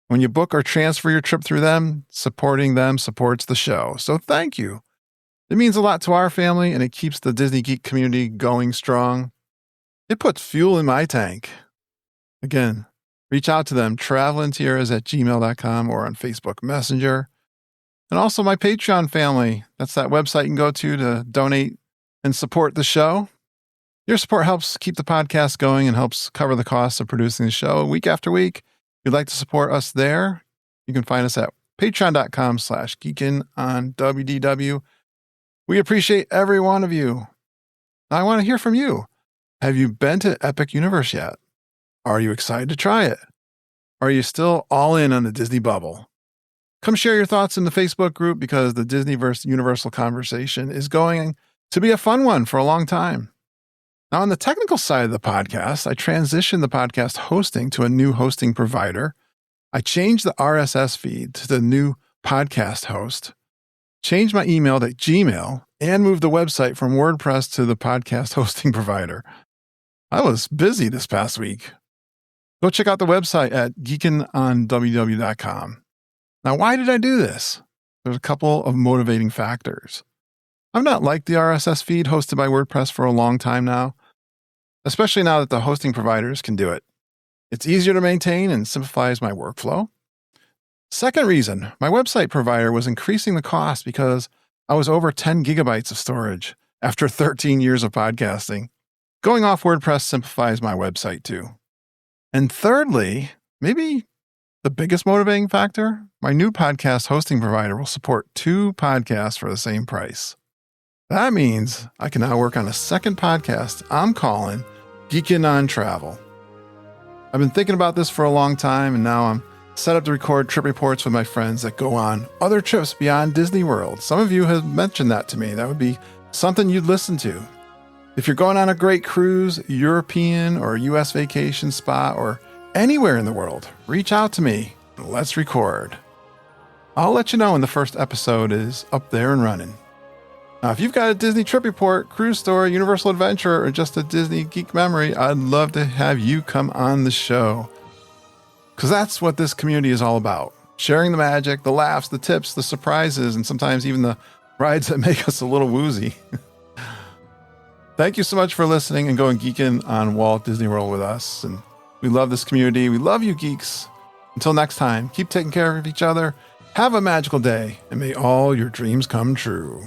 When you book or transfer your trip through them, supporting them supports the show. So thank you. It means a lot to our family, and it keeps the Disney Geek community going strong. It puts fuel in my tank. Again, reach out to them, travelandtiaras@gmail.com or on Facebook Messenger. And also my Patreon family. That's that website you can go to donate and support the show. Your support helps keep the podcast going and helps cover the costs of producing the show week after week. If you'd like to support us there, you can find us at patreon.com/geekinonwdw. We appreciate every one of you. Now, I want to hear from you. Have you been to Epic Universe yet? Are you excited to try it? Are you still all in on the Disney bubble? Come share your thoughts in the Facebook group because the Disney vs. Universal conversation is going to be a fun one for a long time. Now, on the technical side of the podcast, I transitioned the podcast hosting to a new hosting provider. I changed the RSS feed to the new podcast host, changed my email to Gmail, and moved the website from WordPress to the podcast hosting provider. I was busy this past week. Go check out the website at geekinonww.com. Now, why did I do this? There's a couple of motivating factors. I've not liked the RSS feed hosted by WordPress for a long time now, especially now that the hosting providers can do it. It's easier to maintain and simplifies my workflow. Second reason, my website provider was increasing the cost because I was over 10 gigabytes of storage after 13 years of podcasting. Going off WordPress simplifies my website too. And thirdly, maybe the biggest motivating factor, my new podcast hosting provider will support 2 podcasts for the same price. That means I can now work on a second podcast I'm calling Geekin' on Travel. I've been thinking about this for a long time, and now I'm set up to record trip reports with my friends that go on other trips beyond Disney World. Some of you have mentioned that to me. That would be something you'd listen to. If you're going on a great cruise, European or US vacation spot, or anywhere in the world, reach out to me and let's record. I'll let you know when the first episode is up there and running. Now, if you've got a Disney trip report, cruise story, Universal Adventure, or just a Disney Geek memory, I'd love to have you come on the show. Because that's what this community is all about. Sharing the magic, the laughs, the tips, the surprises, and sometimes even the rides that make us a little woozy. Thank you so much for listening and going geeking on Walt Disney World with us. And we love this community. We love you, geeks. Until next time, keep taking care of each other. Have a magical day, and may all your dreams come true.